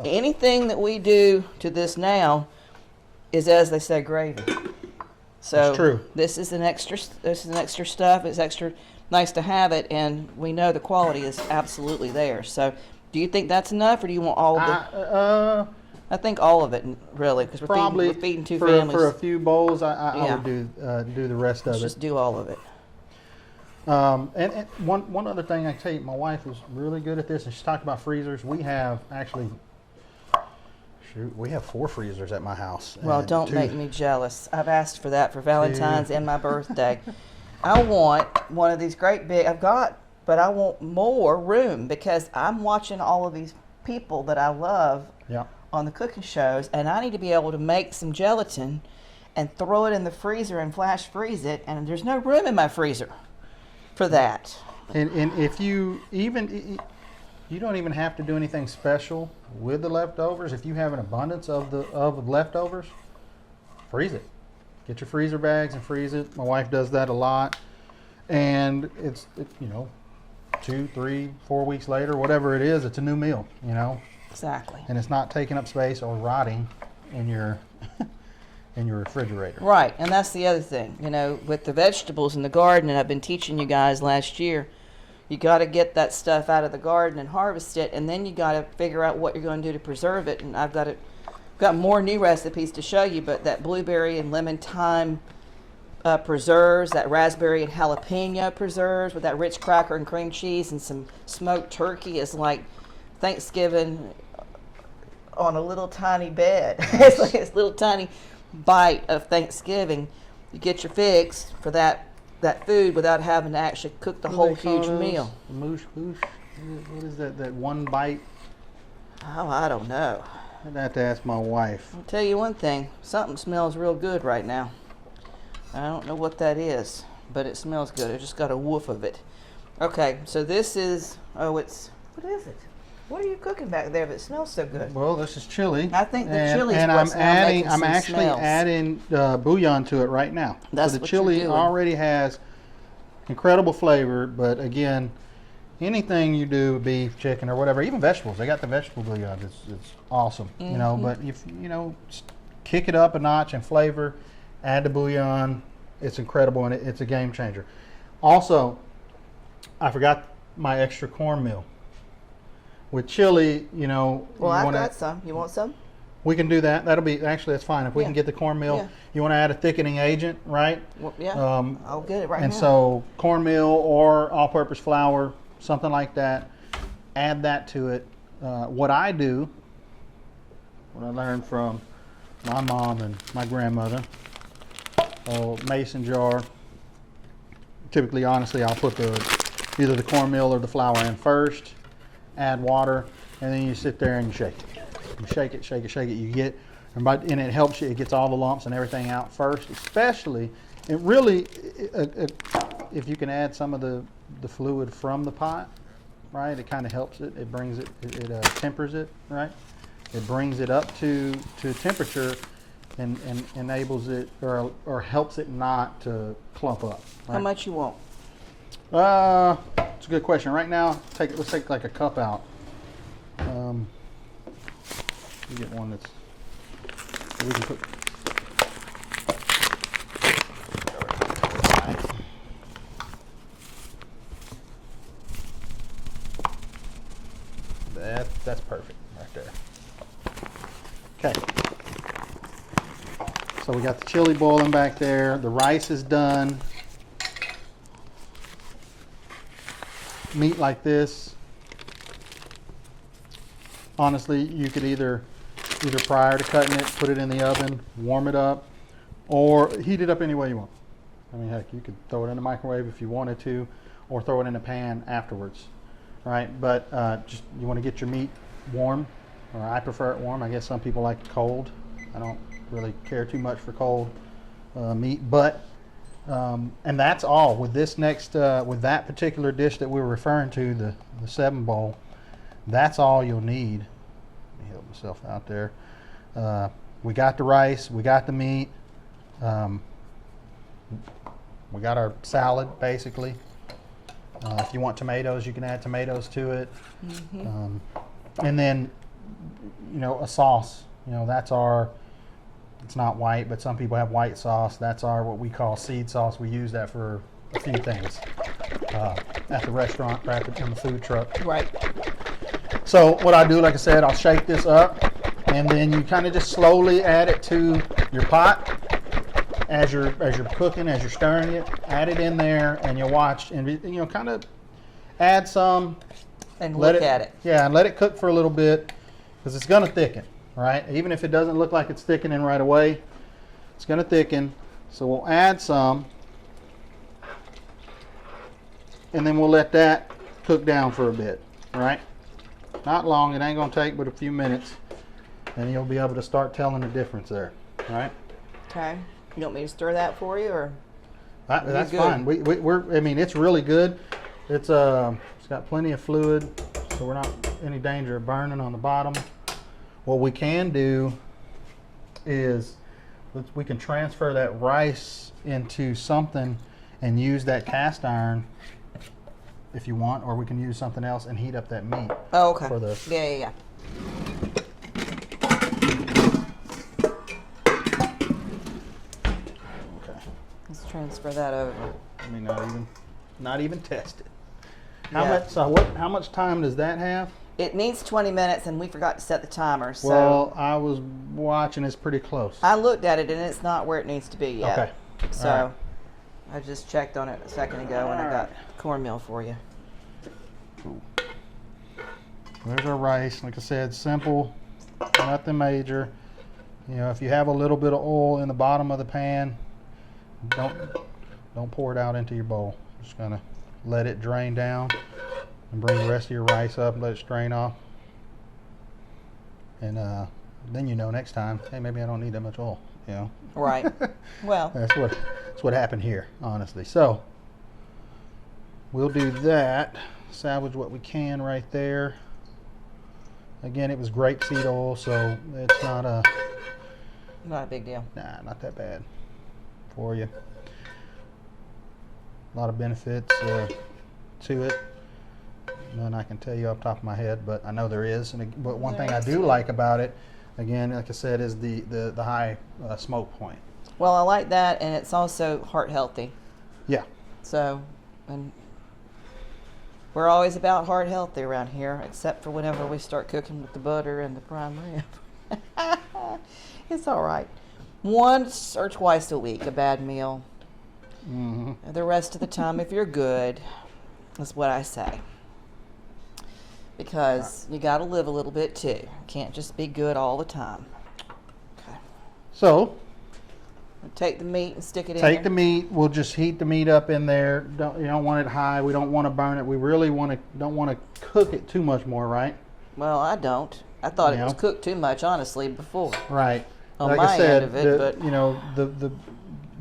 anything that we do to this now is, as they say, gravy. So that's true. This is extra stuff. It's extra nice to have it, and we know the quality is absolutely there. So do you think that's enough, or do you want all of it? I think all of it, really, because we're feeding two families. For a few bowls, I would do the rest of it. Just do all of it. And one other thing I tell you, my wife was really good at this, and she talked about freezers. We have we have 4 freezers at my house. Well, don't make me jealous. I've asked for that for Valentine's and my birthday. I want one of these great big, but I want more room, because I'm watching all of these people that I love on the cooking shows, and I need to be able to make some gelatin and throw it in the freezer and flash freeze it, and there's no room in my freezer for that. And if you don't even have to do anything special with the leftovers. If you have an abundance of leftovers, freeze it. Get your freezer bags and freeze it. My wife does that a lot. And it's you know, 2, 3, 4 weeks later, whatever it is, it's a new meal, you know. Exactly. And it's not taking up space or rotting in your in your refrigerator. Right, and that's the other thing, you know, with the vegetables in the garden, and I've been teaching you guys last year, you got to get that stuff out of the garden and harvest it, and then you got to figure out what you're going to do to preserve it. And I've got more new recipes to show you, but that blueberry and lemon thyme preserves, that raspberry and jalapeno preserves with that rich cracker and cream cheese and some smoked turkey is like Thanksgiving on a little tiny bed. It's like this little tiny bite of Thanksgiving. You get your fix for that food without having to actually cook the whole huge meal. Moosh. What is that? That one bite? Oh, I don't know. I'd have to ask my wife. I'll tell you one thing. Something smells real good right now. I don't know what that is, but it smells good. I just got a whiff of it. Okay, so this is, what is it? What are you cooking back there that smells so good? Well, this is chili. I think the chili's and what's now making some I'm actually smells. adding bouillon to it right now. That's so the what you're chili doing. already has incredible flavor, but again, anything you do, beef, chicken, or whatever, even vegetables, they got the vegetable bouillon. It's awesome, you know. But if you know, kick it up a notch in flavor, add the bouillon. It's incredible, and it's a game changer. Also, I forgot my extra cornmeal. With chili, you know, Well, I've got some. You want some? we can do that. That'll be actually that's fine if we can get the cornmeal. Yeah. You want to add a thickening agent, right? Well, yeah. I'll get it right And now. so cornmeal or all-purpose flour, something like that. Add that to it. What I do, what I learned from my mom and my grandmother, mason jar. Typically, honestly, I'll put either the cornmeal or the flour in first. Add water, and then you sit there and you shake it. You shake it. You get, and it helps you. It gets all the lumps and everything out first. Especially, it really, if you can add some of the fluid from the pot, right? It kind of helps it. It brings it. It tempers it, right? It brings it up to temperature, and enables it or helps it not to clump up. Right? How much you want? It's a good question. Right now, let's take like a cup out. You get one that's we can put. That's perfect right there. Okay. So we got the chili boiling back there. The rice is done. Meat like this, honestly, you could either prior to cutting it, put it in the oven, warm it up, or heat it up any way you want. I mean, heck, you could throw it in the microwave if you wanted to, or throw it in a pan afterwards, right? But just you want to get your meat warm, or I prefer it warm. I guess some people like it cold. I don't really care too much for cold meat, but and that's all with this next with that particular dish that we were referring to, the 7 bowl. That's all you'll need. Let me help myself out there. We got the rice, we got the meat, we got our salad basically. If you want tomatoes, you can add tomatoes to it. And then, you know, a sauce. You know, that's our. It's not white, but some people have white sauce. That's our what we call seed sauce. We use that for a few things at the restaurant, or in the food truck. Right. So what I do, like I said, I'll shake this up, and then you kind of just slowly add it to your pot as you're cooking, as you're stirring it. Add it in there, and you'll watch, and you know, kind of add some. And look at it. Yeah, and let it cook for a little bit, because it's going to thicken. Right? Even if it doesn't look like it's thickening right away, it's going to thicken. So we'll add some, and then we'll let that cook down for a bit. Right? Not long. It ain't going to take but a few minutes, and you'll be able to start telling the difference there. Right? Okay. You want me to stir that for you, or? That's fine. We're. I mean, it's really good. It's got plenty of fluid, so we're not in any danger of burning on the bottom. What we can do is we can transfer that rice into something and use that cast iron if you want, or we can use something else and heat up that meat. Oh, okay. For the Yeah. Okay. Let's transfer that over. I mean, not even test it. How much time does that have? It needs 20 minutes, and we forgot to set the timer. So Well, I was watching. It's pretty close. I looked at it, and it's not where it needs to be yet. Okay. So All right. I just checked on it a second ago, and I got cornmeal for you. Cool. There's our rice. Like I said, simple, nothing major. You know, if you have a little bit of oil in the bottom of the pan, don't pour it out into your bowl. Just gonna let it drain down and bring the rest of your rice up and let it strain off. And then you know next time, hey, maybe I don't need that much oil. You know. Right. Well. That's what happened here, honestly. So we'll do that. Salvage what we can right there. Again, it was grapeseed oil, so it's not a big deal. Nah, not that bad for you. A lot of benefits to it. None I can tell you off the top of my head, but I know there is. But one thing I do like about it, again, like I said, is the high smoke point. Well, I like that, and it's also heart healthy. Yeah. So, and we're always about heart healthy around here, except for whenever we start cooking with the butter and the prime rib. It's all right. Once or twice a week, a bad meal. Mm-hmm. The rest of the time, if you're good, is what I say. Because you got to live a little bit too. You can't just be good all the time. Okay. So take the meat and stick it in. Take the meat. We'll just heat the meat up in there. You don't want it high. We don't want to burn it. We really don't want to cook it too much more, right? Well, I don't. I thought it was cooked too much, honestly, before. Right. On like my I said, end of it, but you know,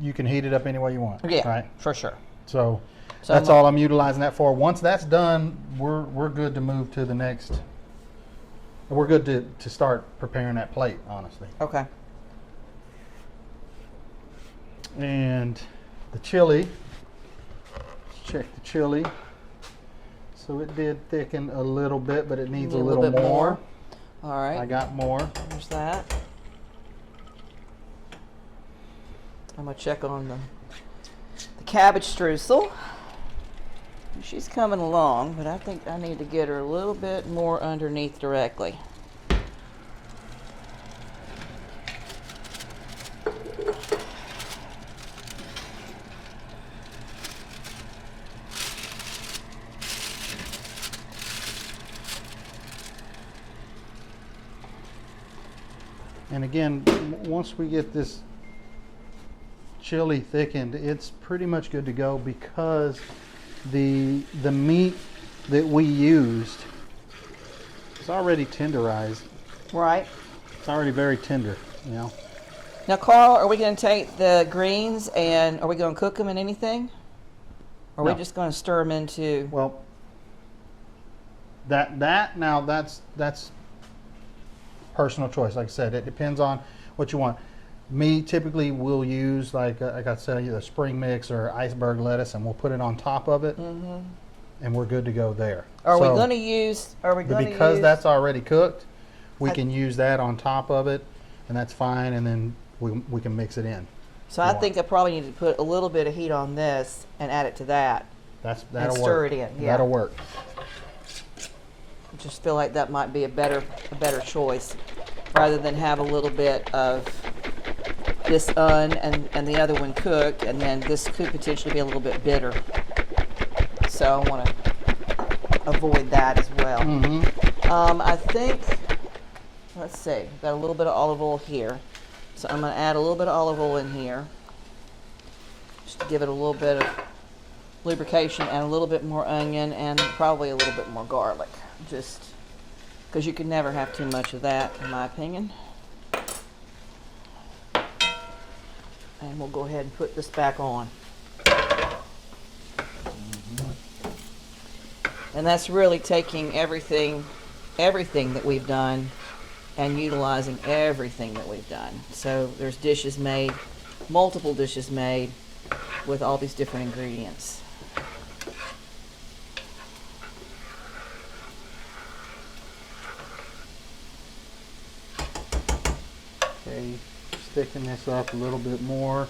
you can heat it up any way you want. Yeah, right. For sure. So that's all I'm utilizing that for. Once that's done, we're good to move to the next. We're good to start preparing that plate, honestly. Okay. And the chili. Let's check the chili. So it did thicken a little bit, but it needs a little bit more. All right. I got more. There's that. I'm gonna check on the cabbage streusel. She's coming along, but I think I need to get her a little bit more underneath directly. And again, once we get this chili thickened, it's pretty much good to go because the meat that we used is already tenderized. Right. It's already very tender, you know. Now, Carl, are we going to take the greens and are we going to cook them in anything? Or are we just going to stir them into? Well, that's personal choice. Like I said, it depends on what you want. Me, typically, will use like I said, either spring mix or iceberg lettuce, and we'll put it on top of it, and we're good to go there. Are we going to use? Because that's already cooked, we can use that on top of it, and that's fine. And then we can mix it in. So I think I probably need to put a little bit of heat on this and add it to that. That'll and work. Stir it in. Yeah. That'll work. I just feel like that might be a better choice, rather than have a little bit of this and the other one cooked, and then this could potentially be a little bit bitter. So I want to avoid that as well. I think, let's see, got a little bit of olive oil here. So I'm going to add a little bit of olive oil in here, just to give it a little bit of lubrication, and a little bit more onion, and probably a little bit more garlic, just because you can never have too much of that, in my opinion. And we'll go ahead and put this back on. And that's really taking everything that we've done and utilizing everything that we've done. So there's dishes made, multiple dishes made with all these different ingredients. Okay, sticking this up a little bit more,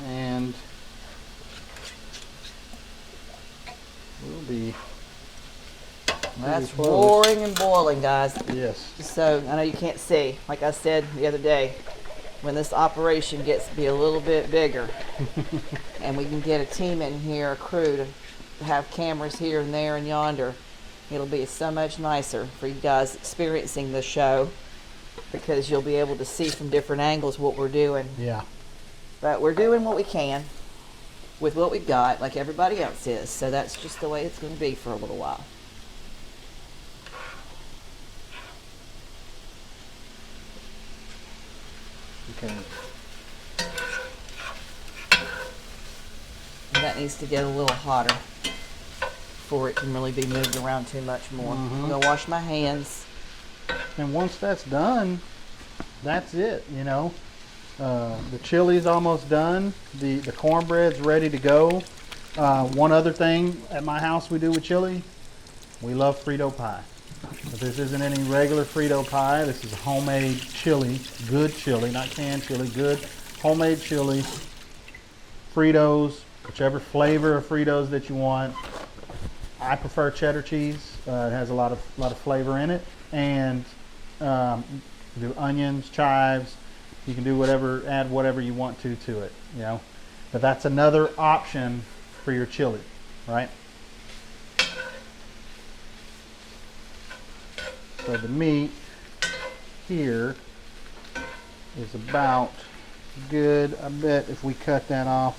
and we'll be That's roaring and boiling, guys. Yes. So I know you can't see, like I said the other day, when this operation gets to be a little bit bigger and we can get a team in here, a crew to have cameras here and there and yonder, it'll be so much nicer for you guys experiencing the show, because you'll be able to see from different angles what we're doing. Yeah. But we're doing what we can with what we've got, like everybody else is. So that's just the way it's going to be for a little while. Okay. And that needs to get a little hotter before it can really be moved around too much more. I'm going to wash my hands. And once that's done, that's it, you know. The chili's almost done. The cornbread's ready to go. One other thing at my house we do with chili, we love Frito Pie. But this isn't any regular Frito Pie. This is homemade chili, good chili, not canned chili, good homemade chili. Fritos, whichever flavor of Fritos that you want. I prefer cheddar cheese. It has a lot of flavor in it, and do onions, chives. You can do whatever, add whatever you want to it, you know. But that's another option for your chili, right? So the meat here is about good. I bet if we cut that off,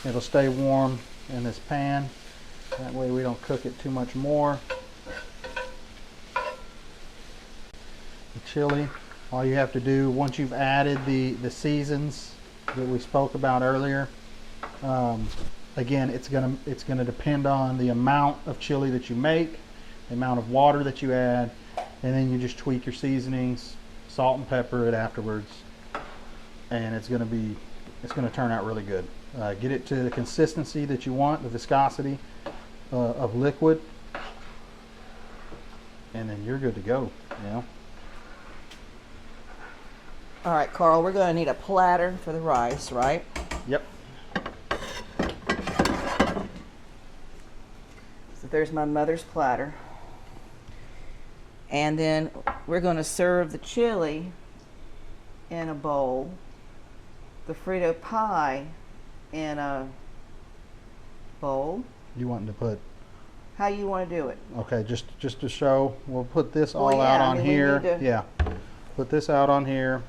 it'll stay warm in this pan. That way we don't cook it too much more. The chili, all you have to do once you've added the seasons that we spoke about earlier, again, it's gonna depend on the amount of chili that you make, the amount of water that you add, and then you just tweak your seasonings, salt and pepper it afterwards, and it's gonna turn out really good. Get it to the consistency that you want, the viscosity of liquid, and then you're good to go, you know. All right, Carl, we're going to need a platter for the rice, right? Yep. So there's my mother's platter. And then we're going to serve the chili in a bowl, the Frito Pie in a bowl. You wanting to put? How you want to do it? Okay, just to show, we'll put this all out on here. Yeah, put this out on here.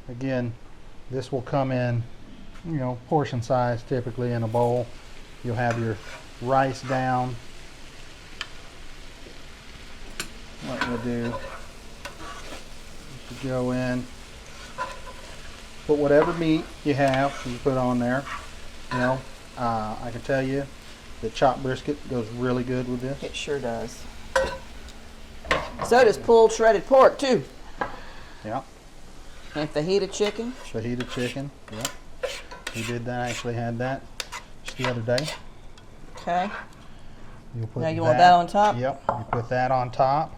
Again, this will come in, you know, portion size typically in a bowl. You'll have your rice down. What we'll do is go in, put whatever meat you have, you put on there. You know, I can tell you that chopped brisket goes really good with this. It sure does. So does pulled shredded pork too. Yeah. And fajita chicken. Fajita chicken. Yep. We did that. Actually had that just the other day. Okay. You'll put now you want that on top? Yep. You put that on top.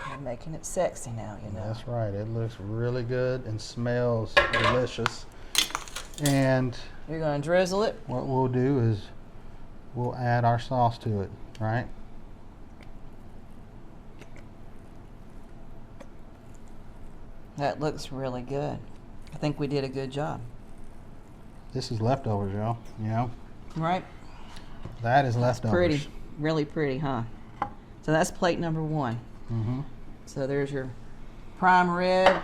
I'm making it sexy now, you know. That's right. It looks really good and smells delicious. And you're going to drizzle it. What we'll do is we'll add our sauce to it, right? That looks really good. I think we did a good job. This is leftovers, y'all. You know? Right. That is leftovers. Pretty. Really pretty, huh? So that's plate number one. Mm-hmm. So there's your prime rib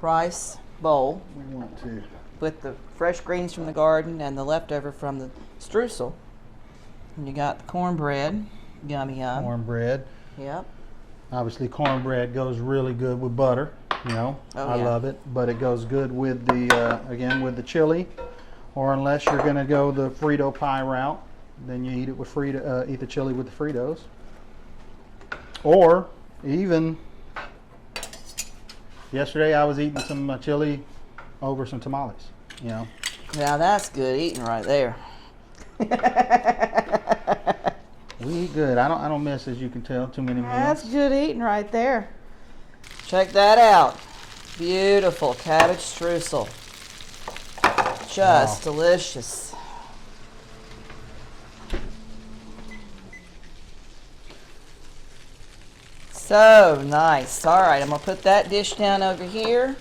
rice bowl. We want to with the fresh greens from the garden and the leftover from the streusel. And you got the cornbread. Yummy yum. Cornbread. Yep. Obviously cornbread goes really good with butter, You know, I yeah. love it, but it goes good with the again with the chili, or unless you're gonna go the Frito Pie route, then you eat it with eat the chili with the Fritos, or even yesterday I was eating some chili over some tamales. You know. Now that's good eating right there. We eat good. I don't miss, as you can tell, too many meals. That's good eating right there. Check that out. Beautiful cabbage streusel. Just delicious. So nice. All right, I'm going to put that dish down over here.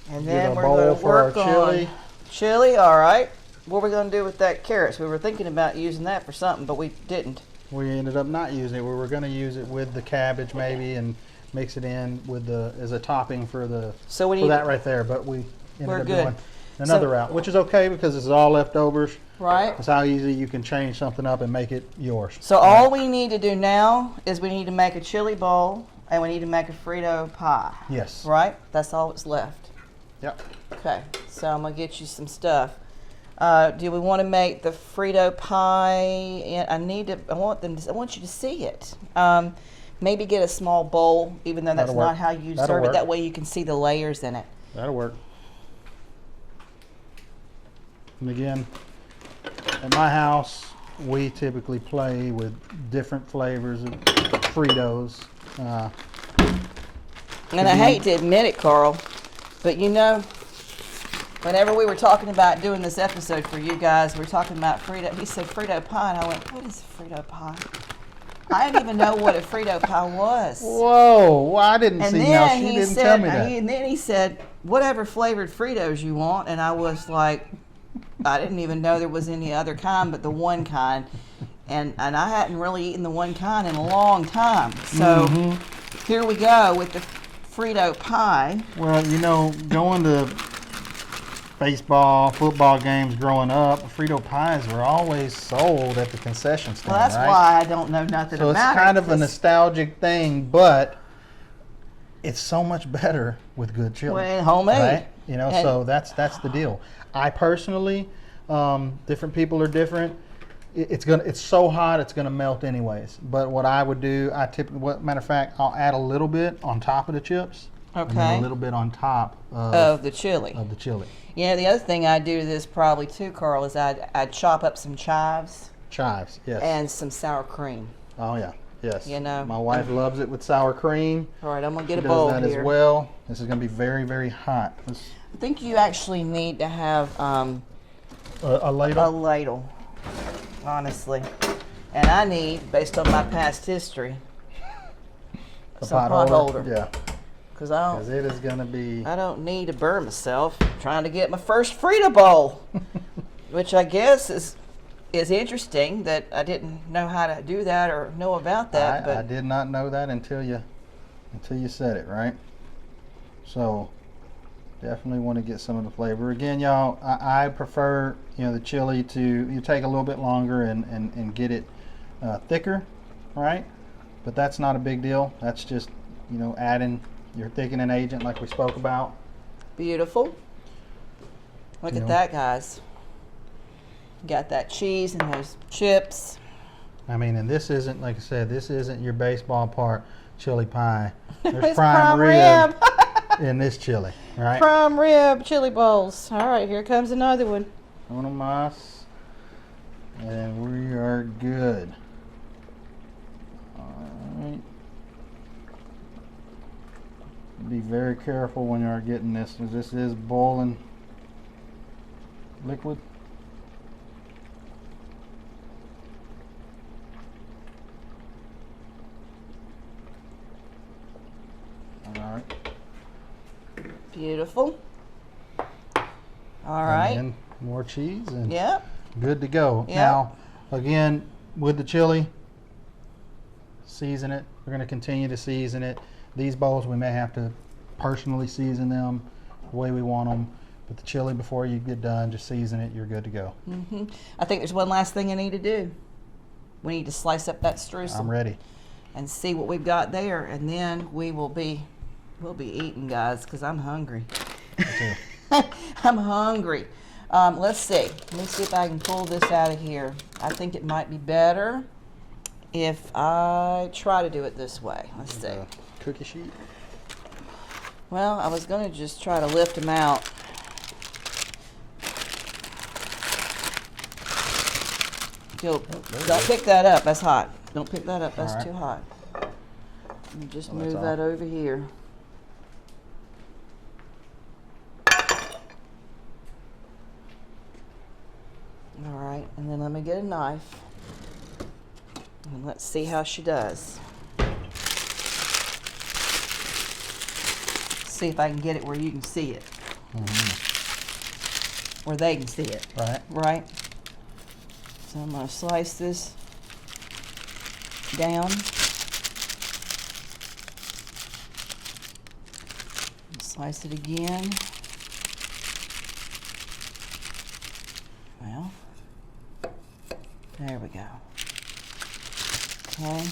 And then we're going to work on chili. All right. What are we going to do with that carrots? We were thinking about using that for something, but we didn't. We ended up not using it. We were going to use it with the cabbage maybe and mix it in with as a topping for that right there. But we ended up doing another route, which is okay because it's all leftovers. Right. It's how easy you can change something up and make it yours. So all we need to do now is we need to make a chili bowl and we need to make a Frito pie. Yes. Right? That's all that's left. Yep. Okay. So I'm going to get you some stuff. Do we want to make the Frito pie? I want you to see it. Maybe get a small bowl, even though that's not how you serve it. That way you can see the layers in it. That'll work. And again, at my house, we typically play with different flavors of Fritos. And I hate to admit it, Carl, but you know, whenever we were talking about doing this episode for you guys, we were talking about Frito. He said Frito pie, and I went, "What is Frito pie?" I didn't even know what a Frito pie was. Whoa! Well, I didn't see. Now she didn't tell me that. And then he said, "Whatever flavored Fritos you want," and I was like, I didn't even know there was any other kind but the one kind, and I hadn't really eaten the one kind in a long time. So here we go with the Frito pie. Well, you know, going to baseball, football games growing up, Frito pies were always sold at the concession stand. Well, that's why I don't know nothing about it. So it's kind of a nostalgic thing, but it's so much better with good chili. Well, homemade. Right? You know, so that's the deal. I personally, different people are different. It's so hot it's gonna melt anyways. But what I would do, matter of fact, I'll add a little bit on top of the chips. Okay. And then a little bit on top of the chili. You know, the other thing I do to this probably too, Carl, is I'd chop up some chives. Chives, yes. And some sour cream. Oh yeah, yes. You know, my wife loves it with sour cream. All right, I'm gonna get a bowl here. She does that as well. This is gonna be very, very hot. I think you actually need to have a ladle. A ladle, honestly. And I need, based on my past history, some pot holder. Yeah. Because it is going to be... I don't need to burn myself trying to get my first Frito bowl, which I guess is interesting that I didn't know how to do that or know about that. I did not know that until you said it, right? So definitely want to get some of the flavor. Again, y'all, I prefer, you know, the chili to take a little bit longer and get it thicker, right? But that's not a big deal. That's just, you know, adding your thickening agent like we spoke about. Beautiful. Look at that, guys. Got that cheese and those chips. I mean, and this isn't, like I said, this isn't your baseball part chili pie. There's prime rib in this chili, right? Prime rib chili bowls. All right, here comes another one. Uno más. And we are good. All right. Be very careful when you are getting this, because this is boiling liquid. All right. Beautiful. All right. And then more cheese and good to go. Yep. Now, again, with the chili, season it. We're going to continue to season it. These bowls, we may have to personally season them the way we want them. But the chili, before you get done, just season it. You're good to go. I think there's one last thing I need to do. We need to slice up that streusel. I'm ready. And see what we've got there, and then we will be We'll be eating, guys, because I'm hungry. Me too. I'm hungry. Let's see. Let me see if I can pull this out of here. I think it might be better if I try to do it this way. Let's see. Cookie sheet. Well, I was going to just try to lift them out. Don't pick that up. That's hot. Don't pick that up. That's too hot. Let me just move that over here. All right, and then let me get a knife. And let's see how she does. See if I can get it where you can see it. Mm-hmm. Where they can see it. Right. Right? So I'm going to slice this down. Slice it again. Well, there we go. Okay.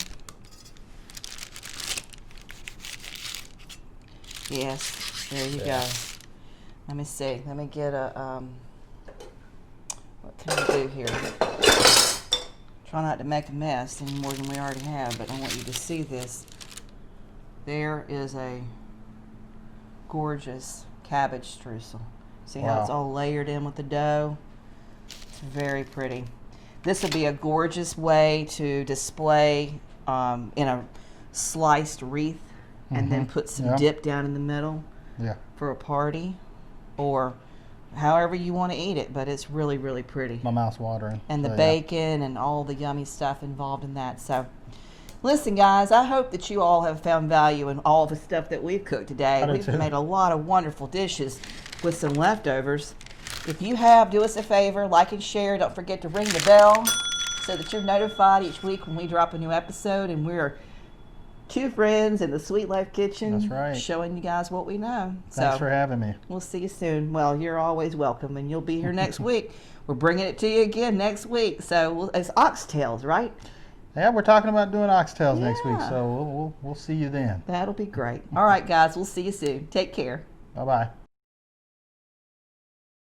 Yes, there you go. Let me see. Let me get a, what can I do here? Try not to make a mess any more than we already have, but I want you to see this. There is a gorgeous cabbage streusel. See how it's all layered in with the dough? It's very pretty. This would be a gorgeous way to display in a sliced wreath and then put some dip down in the middle for a party or however you want to eat it, but it's really, really pretty. My mouth's watering. And the bacon and all the yummy stuff involved in that. So listen, guys, I hope that you all have found value in all the stuff that we've cooked today. We've made a lot of wonderful dishes with some leftovers. If you have, do us a favor, like and share. Don't forget to ring the bell so that you're notified each week when we drop a new episode. And we're two friends in the Sweet Life Kitchen. That's right. Showing you guys what we know. Thanks for having me. We'll see you soon. Well, you're always welcome, and you'll be here next week. We're bringing it to you again next week. So it's oxtails, right? Yeah, we're talking about doing oxtails next week, so we'll see you then. That'll be great. All right, guys, we'll see you soon. Take care. Bye-bye.